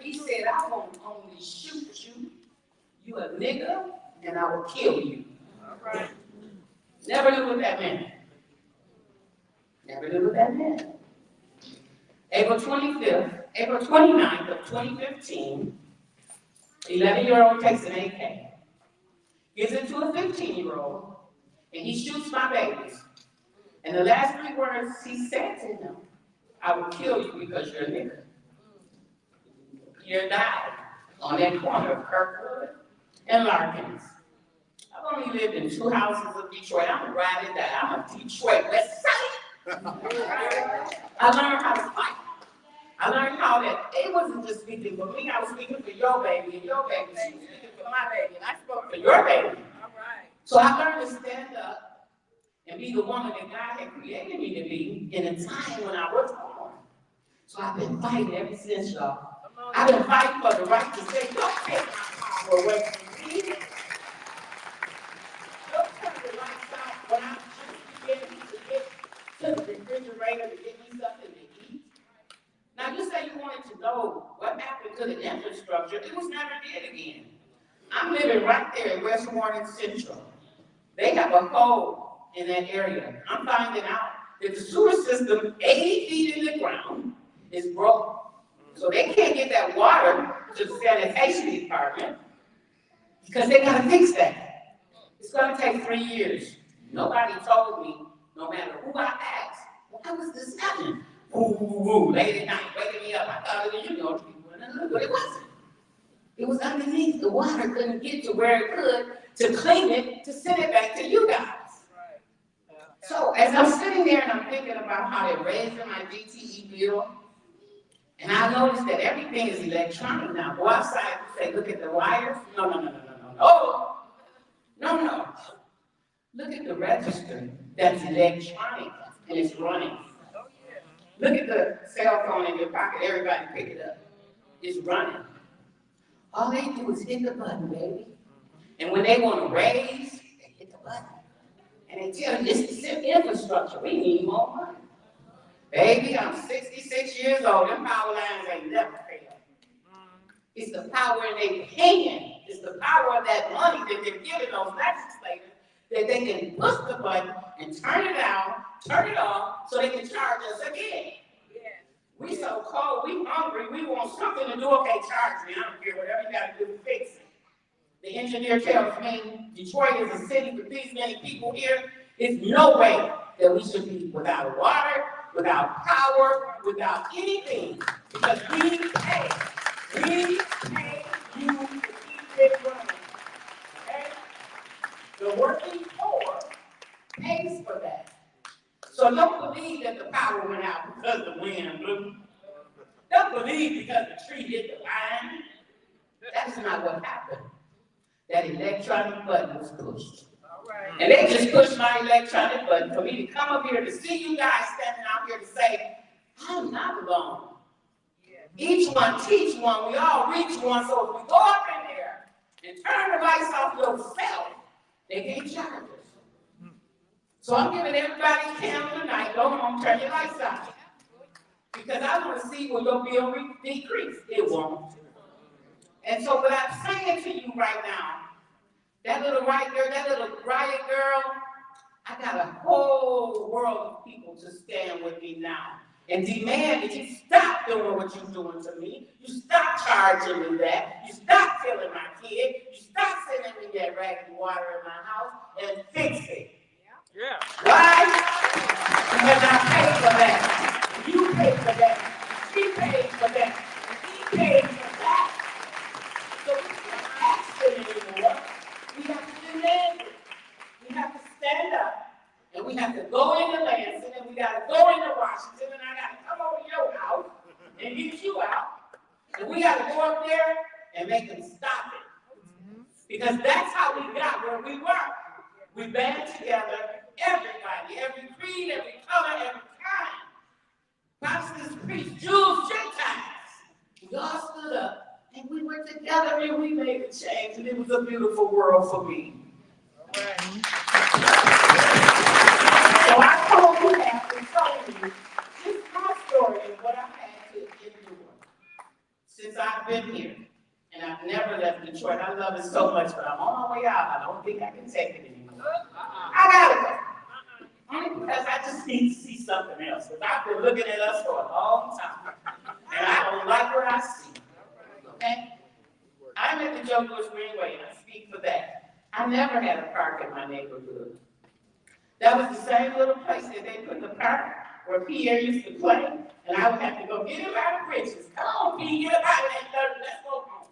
Speaker 10: He said, "I won't only shoot you, you a nigga, and I will kill you." Never knew what that meant. Never knew what that meant. April 29th of 2015, 11-year-old takes an AK, gives it to a 15-year-old, and he shoots my babies. And the last 3 words he said to him, "I will kill you because you're a nigga." He died on that corner of Kirkwood and Larkins. I've only lived in 2 houses of Detroit. I'm a ride or die. I'm a Detroit West Side. I learned how to fight. I learned how that it wasn't just speaking for me, I was speaking for your baby and your baby. She was speaking for my baby, and I spoke for your baby. So I learned to stand up and be the woman that God had created me to be in a time when I was born. So I've been fighting ever since, y'all. I've been fighting for the right to say, "Don't take my power away from me. Don't turn the lights out when I'm just beginning to get to the refrigerator to get me something to eat." Now, you say you wanted to know what happened to the infrastructure. It was never did again. I'm living right there in West Warren Central. They have a hole in that area. I'm finding out that the sewer system 80 feet in the ground is broke. So they can't get that water to the sanitation department because they gotta fix that. It's gonna take 3 years. Nobody told me, no matter who I asked, why was this happening? Woo, late at night, waking me up. I thought it was, but it wasn't. It was underneath. The water couldn't get to where it could to clean it, to send it back to you guys. So as I'm sitting there and I'm thinking about how they're raising my DTE bill, and I noticed that everything is electronic now. Go outside and say, look at the wires. No. Look at the register that's electronic and it's running. Look at the cell phone in your pocket. Everybody pick it up. It's running. All they do is hit the button, baby. And when they want to raise, they hit the button. And they tell you, this is infrastructure. We need more money. Baby, I'm 66 years old. Them power lines ain't never failed. It's the power in their hand. It's the power of that money that they're giving those legislators that they can push the button and turn it on, turn it off, so they can charge us again. We so cold, we hungry, we want something to do. Okay, charge me. I don't care. Whatever you got to do to fix it. The engineer tells me Detroit is a city with these many people here. There's no way that we should be without water, without power, without anything. Because we pay you to keep it running. Okay? The working poor pays for that. So don't believe that the power went out because the wind blew. Don't believe because the tree hit the line. That's not what happened. That electronic button was pushed. And they just pushed my electronic button for me to come up here to see you guys standing out here to say, I'm not alone. Each one teach one, we all reach one, so if we go up in there and turn the lights off yourself, they can't charge us. So I'm giving everybody a candle tonight, go home, turn your lights off. Because I want to see will your bill decrease. It won't. And so what I'm saying to you right now, that little riot girl, I got a whole world of people to stand with me now and demand that you stop doing what you're doing to me. You stop charging me that. You stop killing my kid. You stop sending me that raggedy water in my house and fix it.
Speaker 6: Yeah.
Speaker 10: Why? Because I paid for that. You paid for that. She paid for that. He paid for that. So we can't ask it anymore. We have to demand it. We have to stand up. And we have to go into Lansing, and we got to go into Washington, and I got to come over to your house and get you out. And we got to go up there and make them stop it. Because that's how we got where we were. We band together, everybody, every creed, every color, every kind. Pastors, priests, Jews, Gentiles. We all stood up, and we were together, and we made a change, and it was a beautiful world for me. So I told you that and told you this is my story and what I've had to endure since I've been here. And I've never left Detroit. I love it so much, but I'm on my way out. I don't think I can take it anymore. I gotta go. Only because I just need to see something else. Because I've been looking at us for a long time. And I don't like what I see. Okay? I'm at the Joe Bush Greenway and I speak for that. I never had a park in my neighborhood. That was the same little place that they put the park where Pierre used to play, and I would have to go get him out of bridges. Come on, Pierre, get him out of that dirt, let's go home.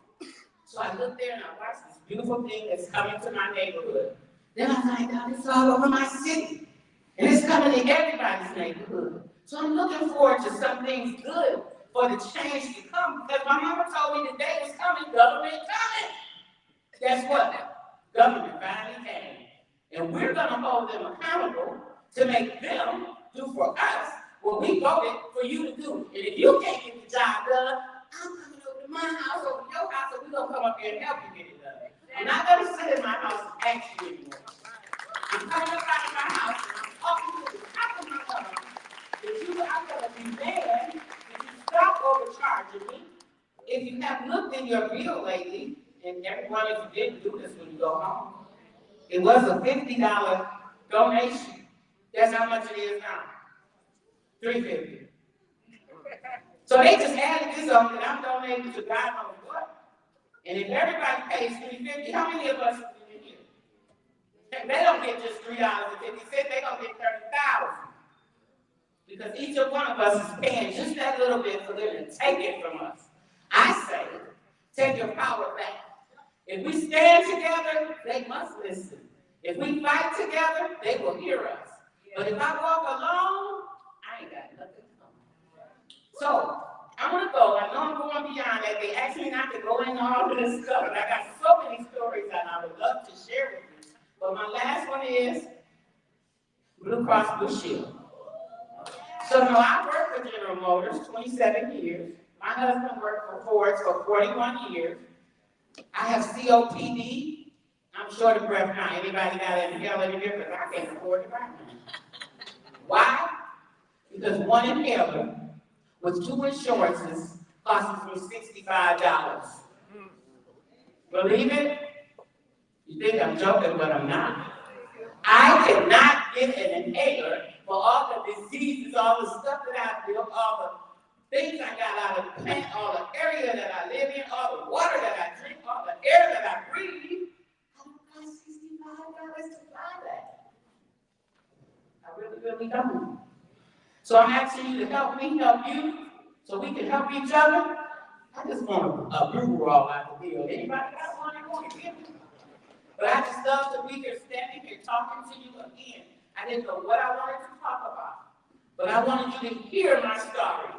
Speaker 10: So I looked there and I watched this beautiful thing that's coming to my neighborhood. Then I find out it's all over my city, and it's coming to everybody's neighborhood. So I'm looking forward to some things good for the change to come, because my mama told me the day was coming, government coming. Guess what? Government finally came. And we're going to hold them accountable to make them do for us what we voted for you to do. And if you can't get the job done, I'm coming over to my house, over to your house, and we're going to come up here and help you get it done. I'm not going to sit in my house and ask you anymore. I'm coming up out of my house and I'm talking to the top of my lungs that I'm going to demand that you stop overcharging me. If you have looked in your bill lately, and everyone, if you didn't do this when you go home, it was a $50 donation. That's how much it is now. $350. So they just added this on that I'm donating to God knows what. And if everybody pays $3.50, how many of us are in here? They don't get just $3.50, they're gonna get 30,000. Because each of one of us is paying just that little bit for them to take it from us. I say, take your power back. If we stand together, they must listen. If we fight together, they will hear us. But if I walk alone, I ain't got nothing coming. So, I'm gonna go. I know I'm going beyond that. They asked me not to go into all of this stuff, and I got so many stories that I would love to share with you. But my last one is Blue Cross Blue Shield. So now I worked for General Motors 27 years. My husband worked for Ford for 41 years. I have COPD. I'm short of breath now. Anybody got an inhaler in here? Because I can't afford to buy one. Why? Because one inhaler with 2 insurances costs me $65. Believe it? You think I'm joking, but I'm not. I cannot get an inhaler for all the diseases, all the stuff that I built, all the things I got out of the plant, all the area that I live in, all the water that I drink, all the air that I breathe. I don't got $65 to buy that. I really, really don't. So I'm asking you to help me help you, so we can help each other. I just want a blue roll out the deal. Anybody got one you want to give me? But I just love to be here standing here talking to you again. I didn't know what I wanted to talk about, but I wanted you to hear my story.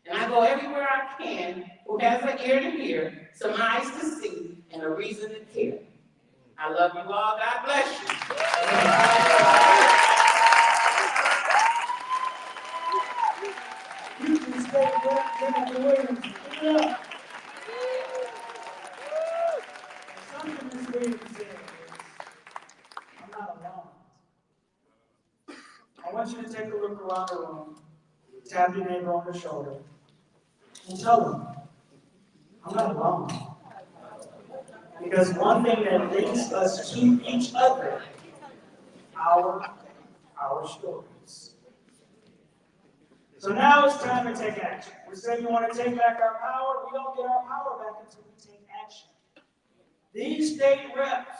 Speaker 10: And I go everywhere I can, who has an ear to hear, some eyes to see, and a reason to care. I love you all. God bless you.
Speaker 1: You can stay there, Timothy Williams. Give it up. Something Ms. Williams said is, I'm not alone. I want you to take a look around the room, tap your neighbor on the shoulder, and tell them, I'm not alone. Because one thing that links us to each other, our stories. So now it's time to take action. We say we want to take back our power. We don't get our power back until we take action. These state reps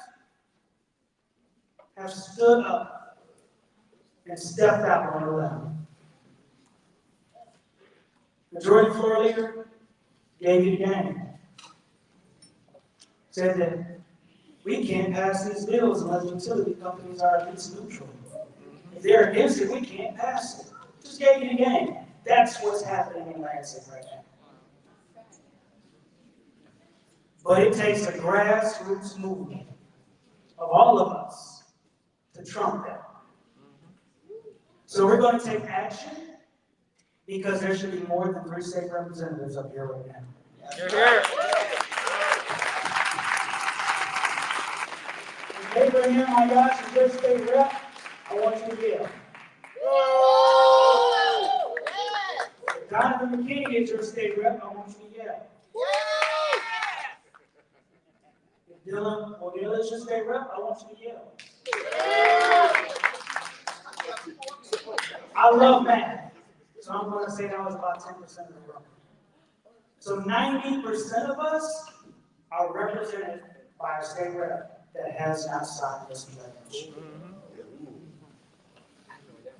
Speaker 1: have stood up and stepped out on the left. Majority floor leader gave you the game. Said that we can't pass these bills unless utility companies are at least neutral. If they're against it, we can't pass it. Just gave you the game. That's what's happening in Lansing right now. But it takes a grassroots movement of all of us to trump that. So we're going to take action because there should be more than 3 state representatives up here right now.
Speaker 6: You're here.
Speaker 1: Abraham, my gosh, is your state rep. I want you to yell. If Donovan McKinney is your state rep, I want you to yell. If Dylan O'Neill is your state rep, I want you to yell. I love math, so I'm going to say that was about 10% of the room. So 90% of us are represented by a state rep that has not signed this legislation.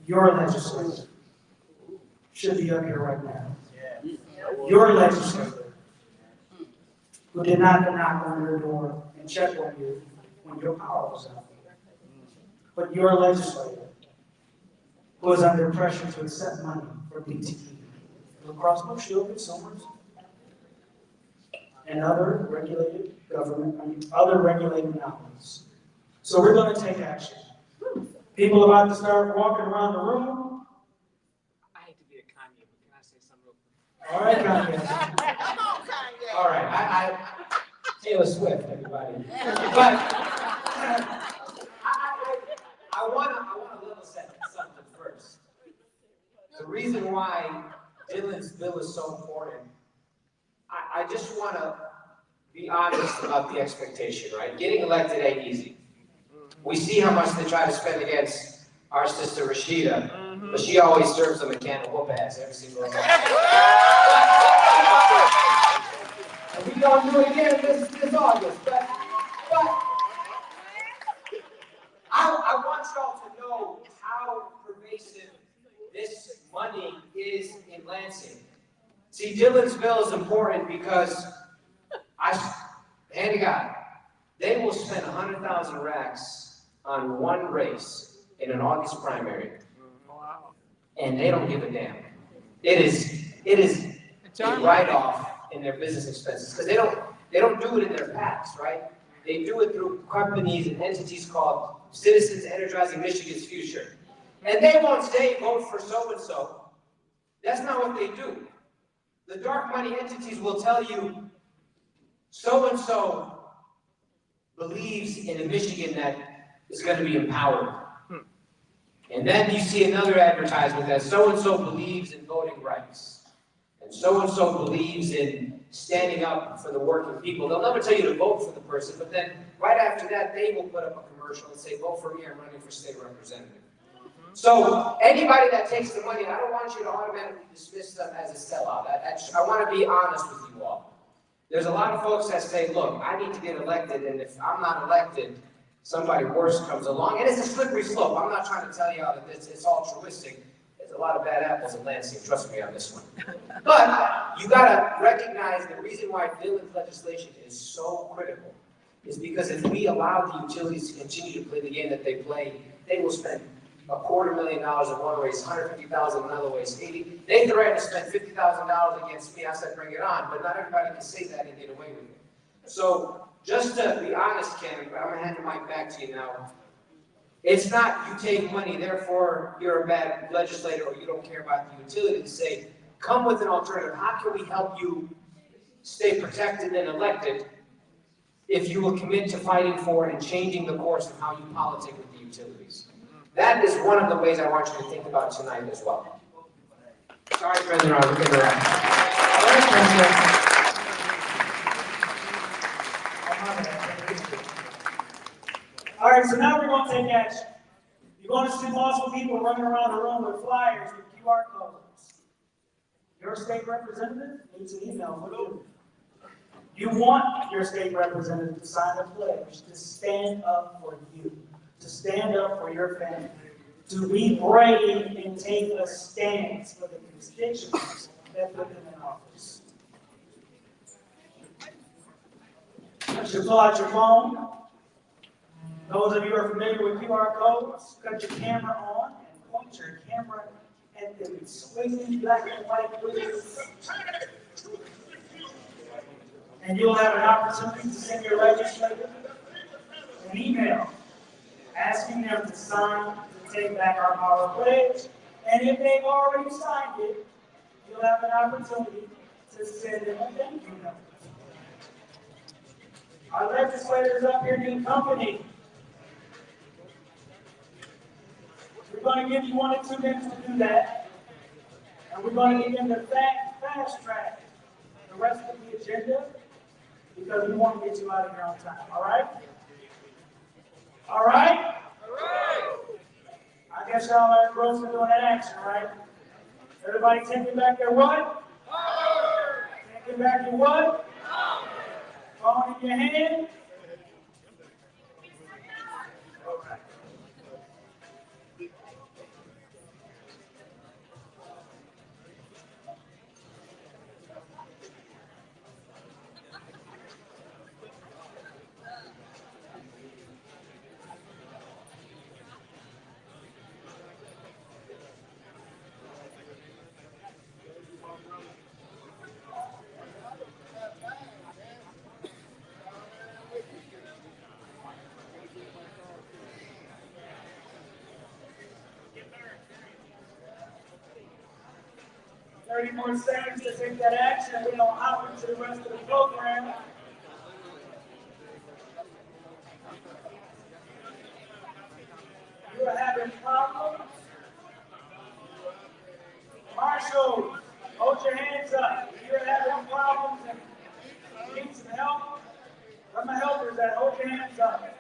Speaker 1: Your legislator should be up here right now. Your legislator who did not knock on your door and check on you when your power was out. But your legislator who is under pressure to accept money for DTE, Blue Cross Blue Shield consumers, and other regulated government, other regulated outlets. So we're going to take action. People are about to start walking around the room.
Speaker 6: I hate to be a Kanye, but can I say something real quick?
Speaker 1: All right, Kanye.
Speaker 7: Come on, Kanye. All right, I Taylor Swift, everybody. But I want to level set something first. The reason why Dylan's bill is so important, I just want to be honest about the expectation, right? Getting elected ain't easy. We see how much they try to spend against our sister Rashida, but she always serves them a can of whoop ass every single day. And we're gonna do it again this August, but I want y'all to know how pervasive this money is in Lansing. See, Dillonsville is important because hand to God, they will spend 100,000 racks on one race in an August primary.
Speaker 6: Wow.
Speaker 7: And they don't give a damn. It is a write-off in their business expenses because they don't do it in their packs, right? They do it through companies and entities called Citizens Energizing Michigan's Future. And they won't say vote for so-and-so. That's not what they do. The dark money entities will tell you so-and-so believes in a Michigan that is going to be empowered. And then you see another advertisement that so-and-so believes in voting rights. And so-and-so believes in standing up for the working people. They'll never tell you to vote for the person, but then right after that, they will put up a commercial and say, vote for me, I'm running for state representative. So anybody that takes the money, I don't want you to automatically dismiss them as a sellout. I want to be honest with you all. There's a lot of folks that say, look, I need to get elected, and if I'm not elected, somebody worse comes along. And it's a slippery slope. I'm not trying to tell y'all that it's altruistic. There's a lot of bad apples in Lansing, trust me on this one. But you gotta recognize the reason why Dillon's legislation is so critical is because if we allow the utilities to continue to play the game that they play, they will spend $250,000 in one race, $150,000 in another race, $80,000. They threatened to spend $50,000 against me. I said, bring it on. But not everybody can say that and get away with it. So just to be honest, Ken, I'm gonna hand the mic back to you now. It's not you take money, therefore you're a bad legislator or you don't care about the utility. To say, come with an alternative. How can we help you stay protected and elected if you will commit to fighting for and changing the course of how you politic with the utilities? That is one of the ways I want you to think about tonight as well. Sorry, President, we're getting around. All right, President.
Speaker 1: All right, so now we're going to take action. You're going to see multiple people running around the room with flyers with QR codes. Your state representative needs an email for you. You want your state representative to sign a pledge to stand up for you, to stand up for your family, to be brave and take a stance for the constituents that put them in office. You pull out your phone. Those of you who are familiar with QR codes, cut your camera on and point your camera at the squiggly black and white wheels. And you'll have an opportunity to send your legislator an email asking them to sign to take back our power pledge. And if they've already signed it, you'll have an opportunity to send them a thank you note. Our legislators up here need company. We're going to give you 1 or 2 minutes to do that. And we're going to begin to fast track the rest of the agenda because we want to get you out of here on time. All right? All right? All right. I guess y'all are engrossed in doing that action, right? Everybody taking back their what? Power. Taking back your what? Power. Phone in your hand. All right. More seconds to take that action. We don't hop into the rest of the program. You are having problems? Marshall, hold your hands up. You're having problems and need some help? Where my helpers at? Hold your hands up.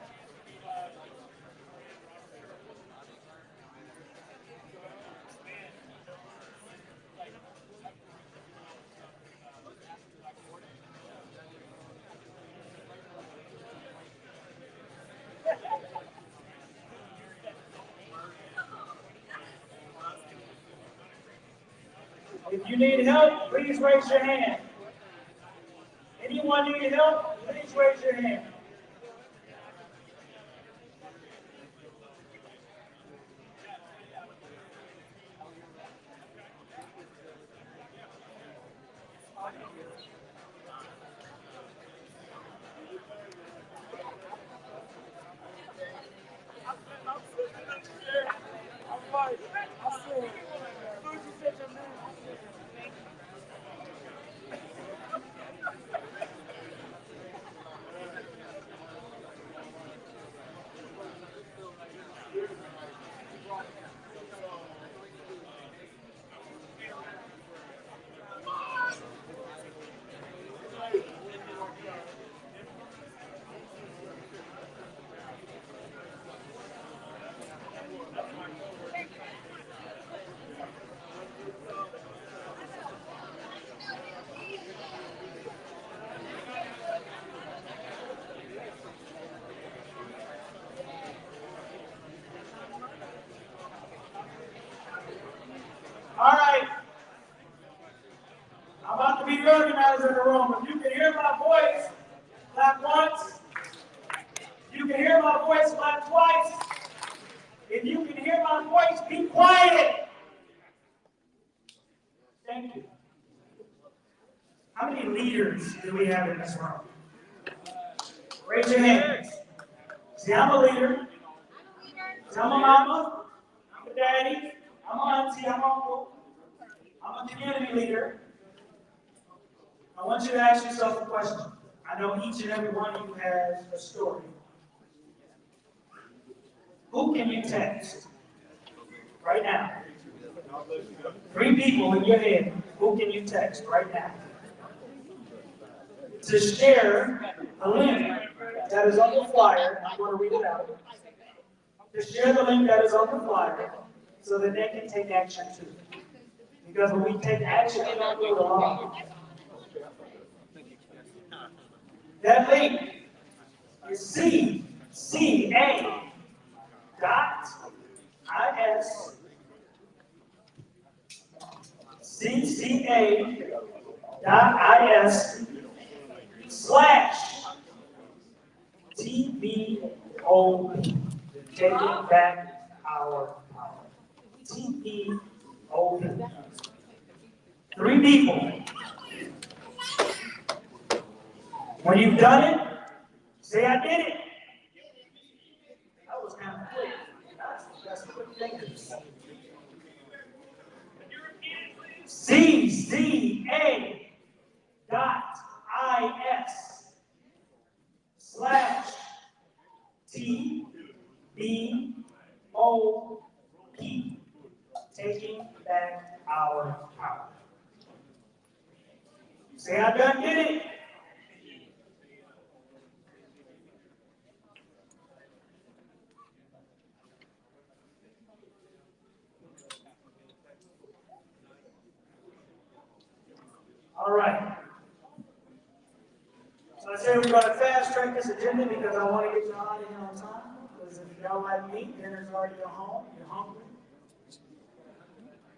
Speaker 1: If you need help, please raise your hand. Anyone need help, please raise your hand. All right. I'm about to be the organizer in the room. If you can hear my voice, clap once. If you can hear my voice, clap twice. If you can hear my voice, be quiet. Thank you. How many leaders do we have in this room? Raise your hands. See, I'm a leader. See, I'm a mama. I'm a daddy. I'm an auntie. I'm an uncle. I'm a community leader. I want you to ask yourself a question. I know each and every one of you has a story. Who can you text right now? 3 people in your head. Who can you text right now? To share a link that is on the flyer. I'm going to read it out. To share the link that is on the flyer so that they can take action too. Because when we take action, we don't do it alone. That link is CCA.IS /TBOP. Taking back our power. TBOP. 3 people. When you've done it, say, I did it. That was kind of quick. That's quick thinkers. CCA.IS/TBOP. Taking back our power. Say, I done did it. All right. So I said we're going to fast track this agenda because I want to get you out of here on time. Because if y'all like me, dinner's already at home. You're hungry.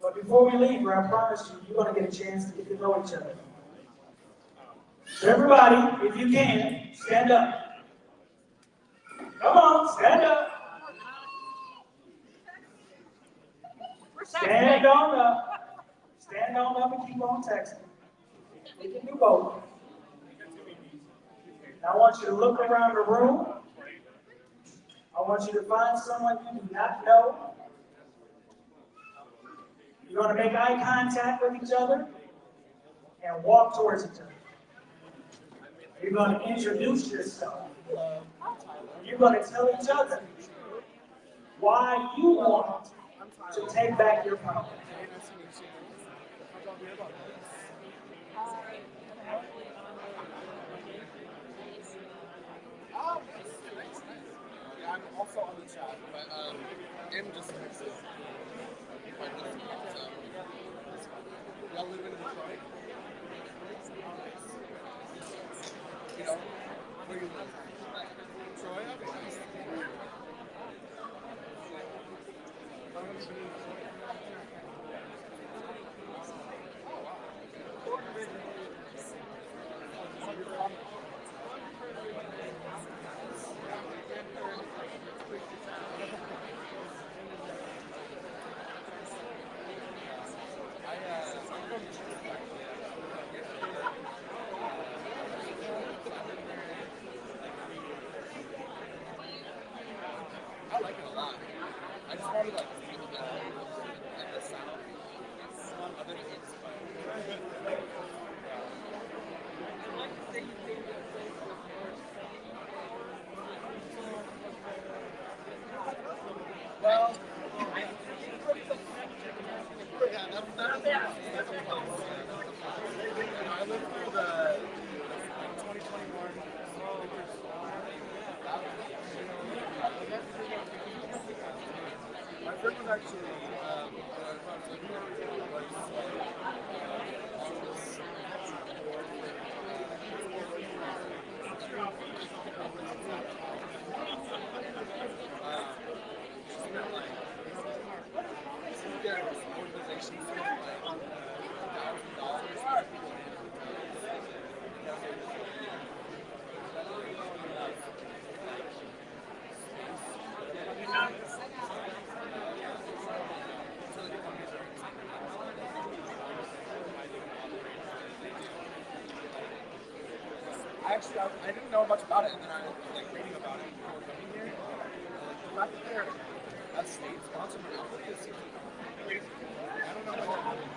Speaker 1: But before we leave, I promise you, you're going to get a chance to get to know each other. So everybody, if you can, stand up. Come on, stand up. Stand on up. Stand on up and keep on texting. We can do both. Now I want you to look around the room. I want you to find someone you do not know. You're going to make eye contact with each other and walk towards each other. You're going to introduce yourself. You're going to tell each other why you want to take back your power.
Speaker 6: I'm also on the chat, but I'm just mixing. Y'all live in Detroit? You know, where you live? Troy? Okay, nice. I like it a lot. I just wanted like the sound of it. Well, I lived through the 2021. My friend was actually I didn't know much about it, and then I was like reading about it before coming here. The fact that they're a state sponsored monopoly is crazy. I don't know what that means.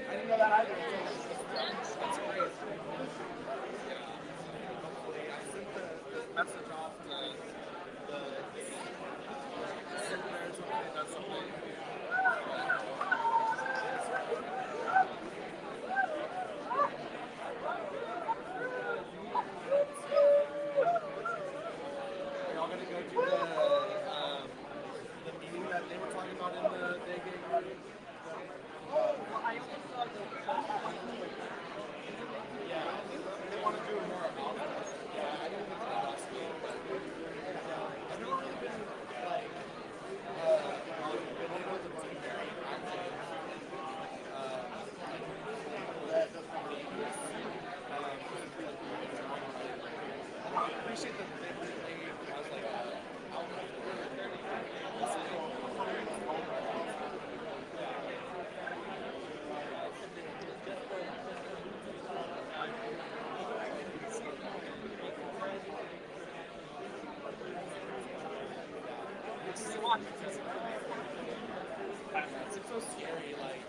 Speaker 6: I didn't know that either. That's great. Yeah. Hopefully, I sent the message off to the circular or something. That's something. Y'all gonna go do the meeting that they were talking about in the big group? Yeah, they want to do more about it. Yeah, I didn't even know last week, but I've never really been like been able to be very active. I appreciate that they has like outlet. It's so scary, like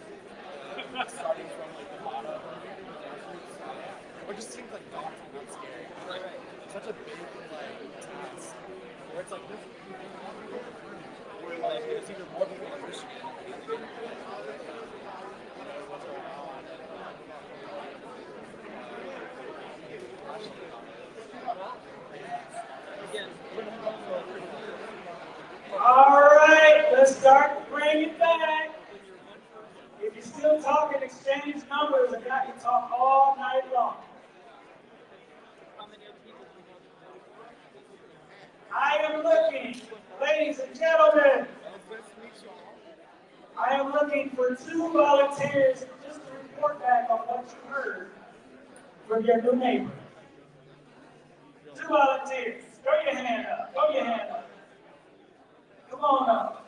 Speaker 6: starting from like the bottom, or just seems like daunting, not scary. Like such a big like task, where it's like this, where like there's even more people in Michigan.
Speaker 1: All right, let's start to bring it back. If you're still talking exchange numbers, I got you talk all night long. I am looking, ladies and gentlemen, I am looking for 2 volunteers just to report back on what you heard from your new neighbor. 2 volunteers. Throw your hand up. Throw your hand up. Come on up.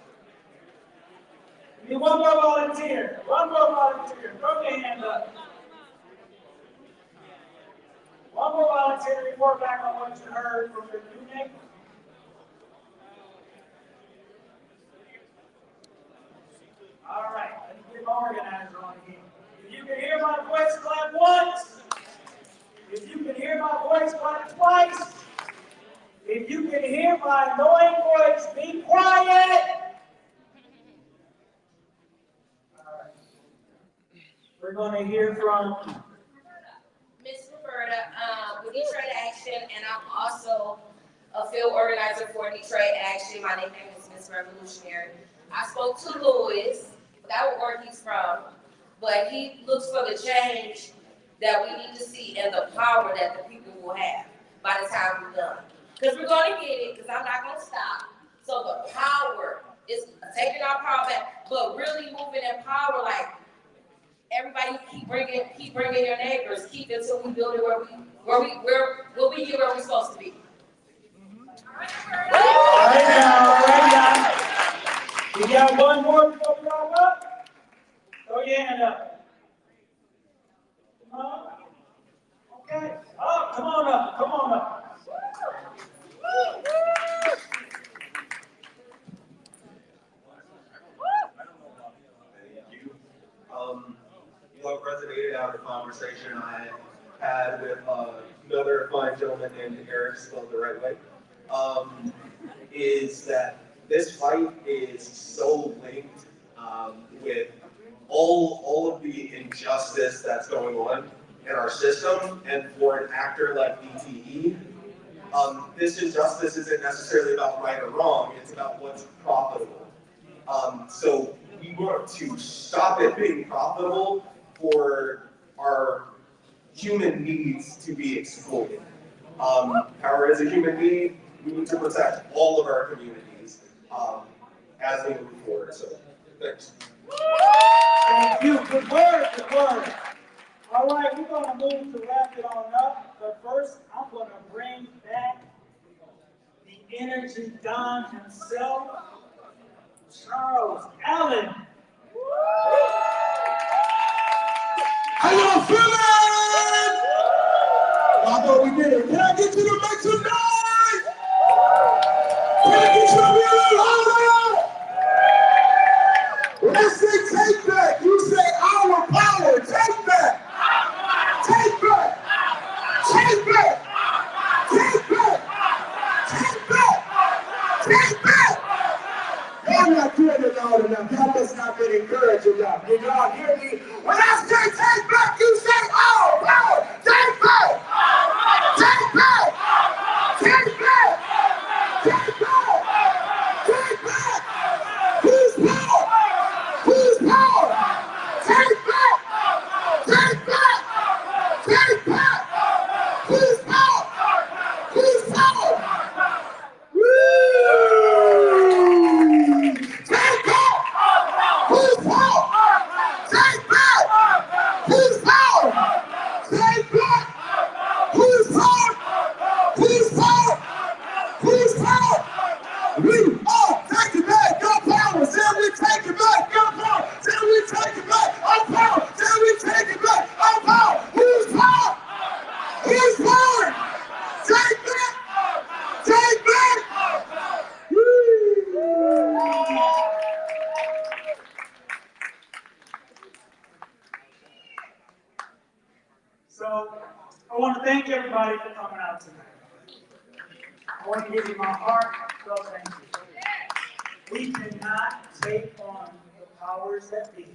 Speaker 1: We need 1 more volunteer. 1 more volunteer. Throw your hand up. 1 more volunteer to report back on what you heard from your new neighbor. All right, let's get the organizer on again. If you can hear my voice, clap once. If you can hear my voice, clap twice. If you can hear my annoying voice, be quiet. All right. We're going to hear from
Speaker 11: Miss Roberta with Detroit Action, and I'm also a field organizer for Detroit Action. My nickname is Miss Revolutionary. I spoke to Louis, that was where he's from, but he looks for the change that we need to see and the power that the people will have by the time we're done. Because we're going to get it, because I'm not going to stop. So the power is taking our power back, but really moving in power, like everybody keep bringing your neighbors, keep it until we build it where we get where we're supposed to be.
Speaker 1: right now. We got 1 more before we wrap up. Throw your hand up. Come on. Okay.
Speaker 6: related out of a conversation I had with another fine gentleman named Eric, spelled the right way, is that this fight is so linked with all of the injustice that's going on in our system, and for an actor like DTE, this injustice isn't necessarily about right or wrong, it's about what's profitable. So we want to stop it being profitable for our human needs to be exploited. However, as a human being, we need to protect all of our communities as we move forward. So, thanks.
Speaker 1: Thank you. Good word, good word. All right, we're going to move to wrap it on up. But first, I'm going to bring back the energy don himself, Charles Allen.
Speaker 8: How y'all feeling? I thought we did it. Can I get you to make some noise? Can I get you to be a little louder? When I say take back, you say our power. Take back. Take back. Take back. Take back. Take back. Take back. Y'all not doing it loud enough. Y'all must not been encouraged enough. Did y'all hear me? When I say take back, you say our power. Take back. Take back. Take back. Take back. Take back. Who's power? Who's power? Take back. Take back. Take back. Who's power? Who's power? Woo! Take back. Who's power? Take back. Who's power? Take back. Who's power? Who's power? Who's power? We all take it back. Your power. Say we take it back. Your power. Say we take it back. Our power. Say we take it back. Our power. Who's power? Who's power? Take back. Take back. Woo!
Speaker 1: So I want to thank everybody for coming out tonight. I want to give you my heart, so thank you. We cannot take on the powers that be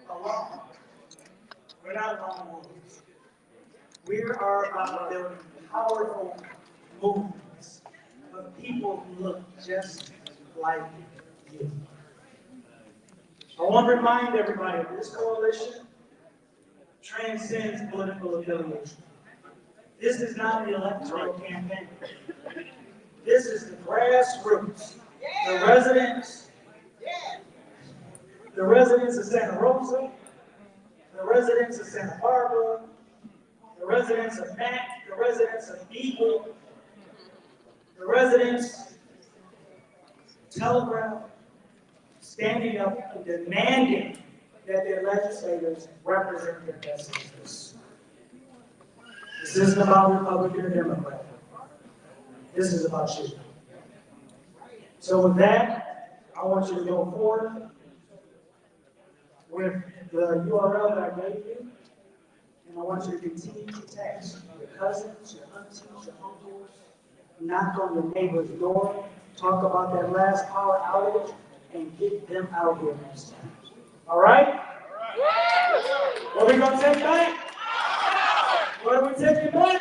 Speaker 1: alone. We're not lone wolves. We are about building powerful movements of people who look just like you. I want to remind everybody that this coalition transcends political affiliation. This is not an electoral campaign. This is the grassroots. The residents of Santa Rosa, the residents of Santa Barbara, the residents of Mac, the residents of Eagle, the residents of Telegraph, standing up and demanding that their legislators represent their best interests. This isn't about Republican or Democrat. This is about you. So with that, I want you to go forward with the URL that I gave you, and I want you to continue to text your cousins, your aunties, your uncles, knock on your neighbor's door, talk about that last power outage, and get them out here next time. All right? What are we going to take back? What are we taking back?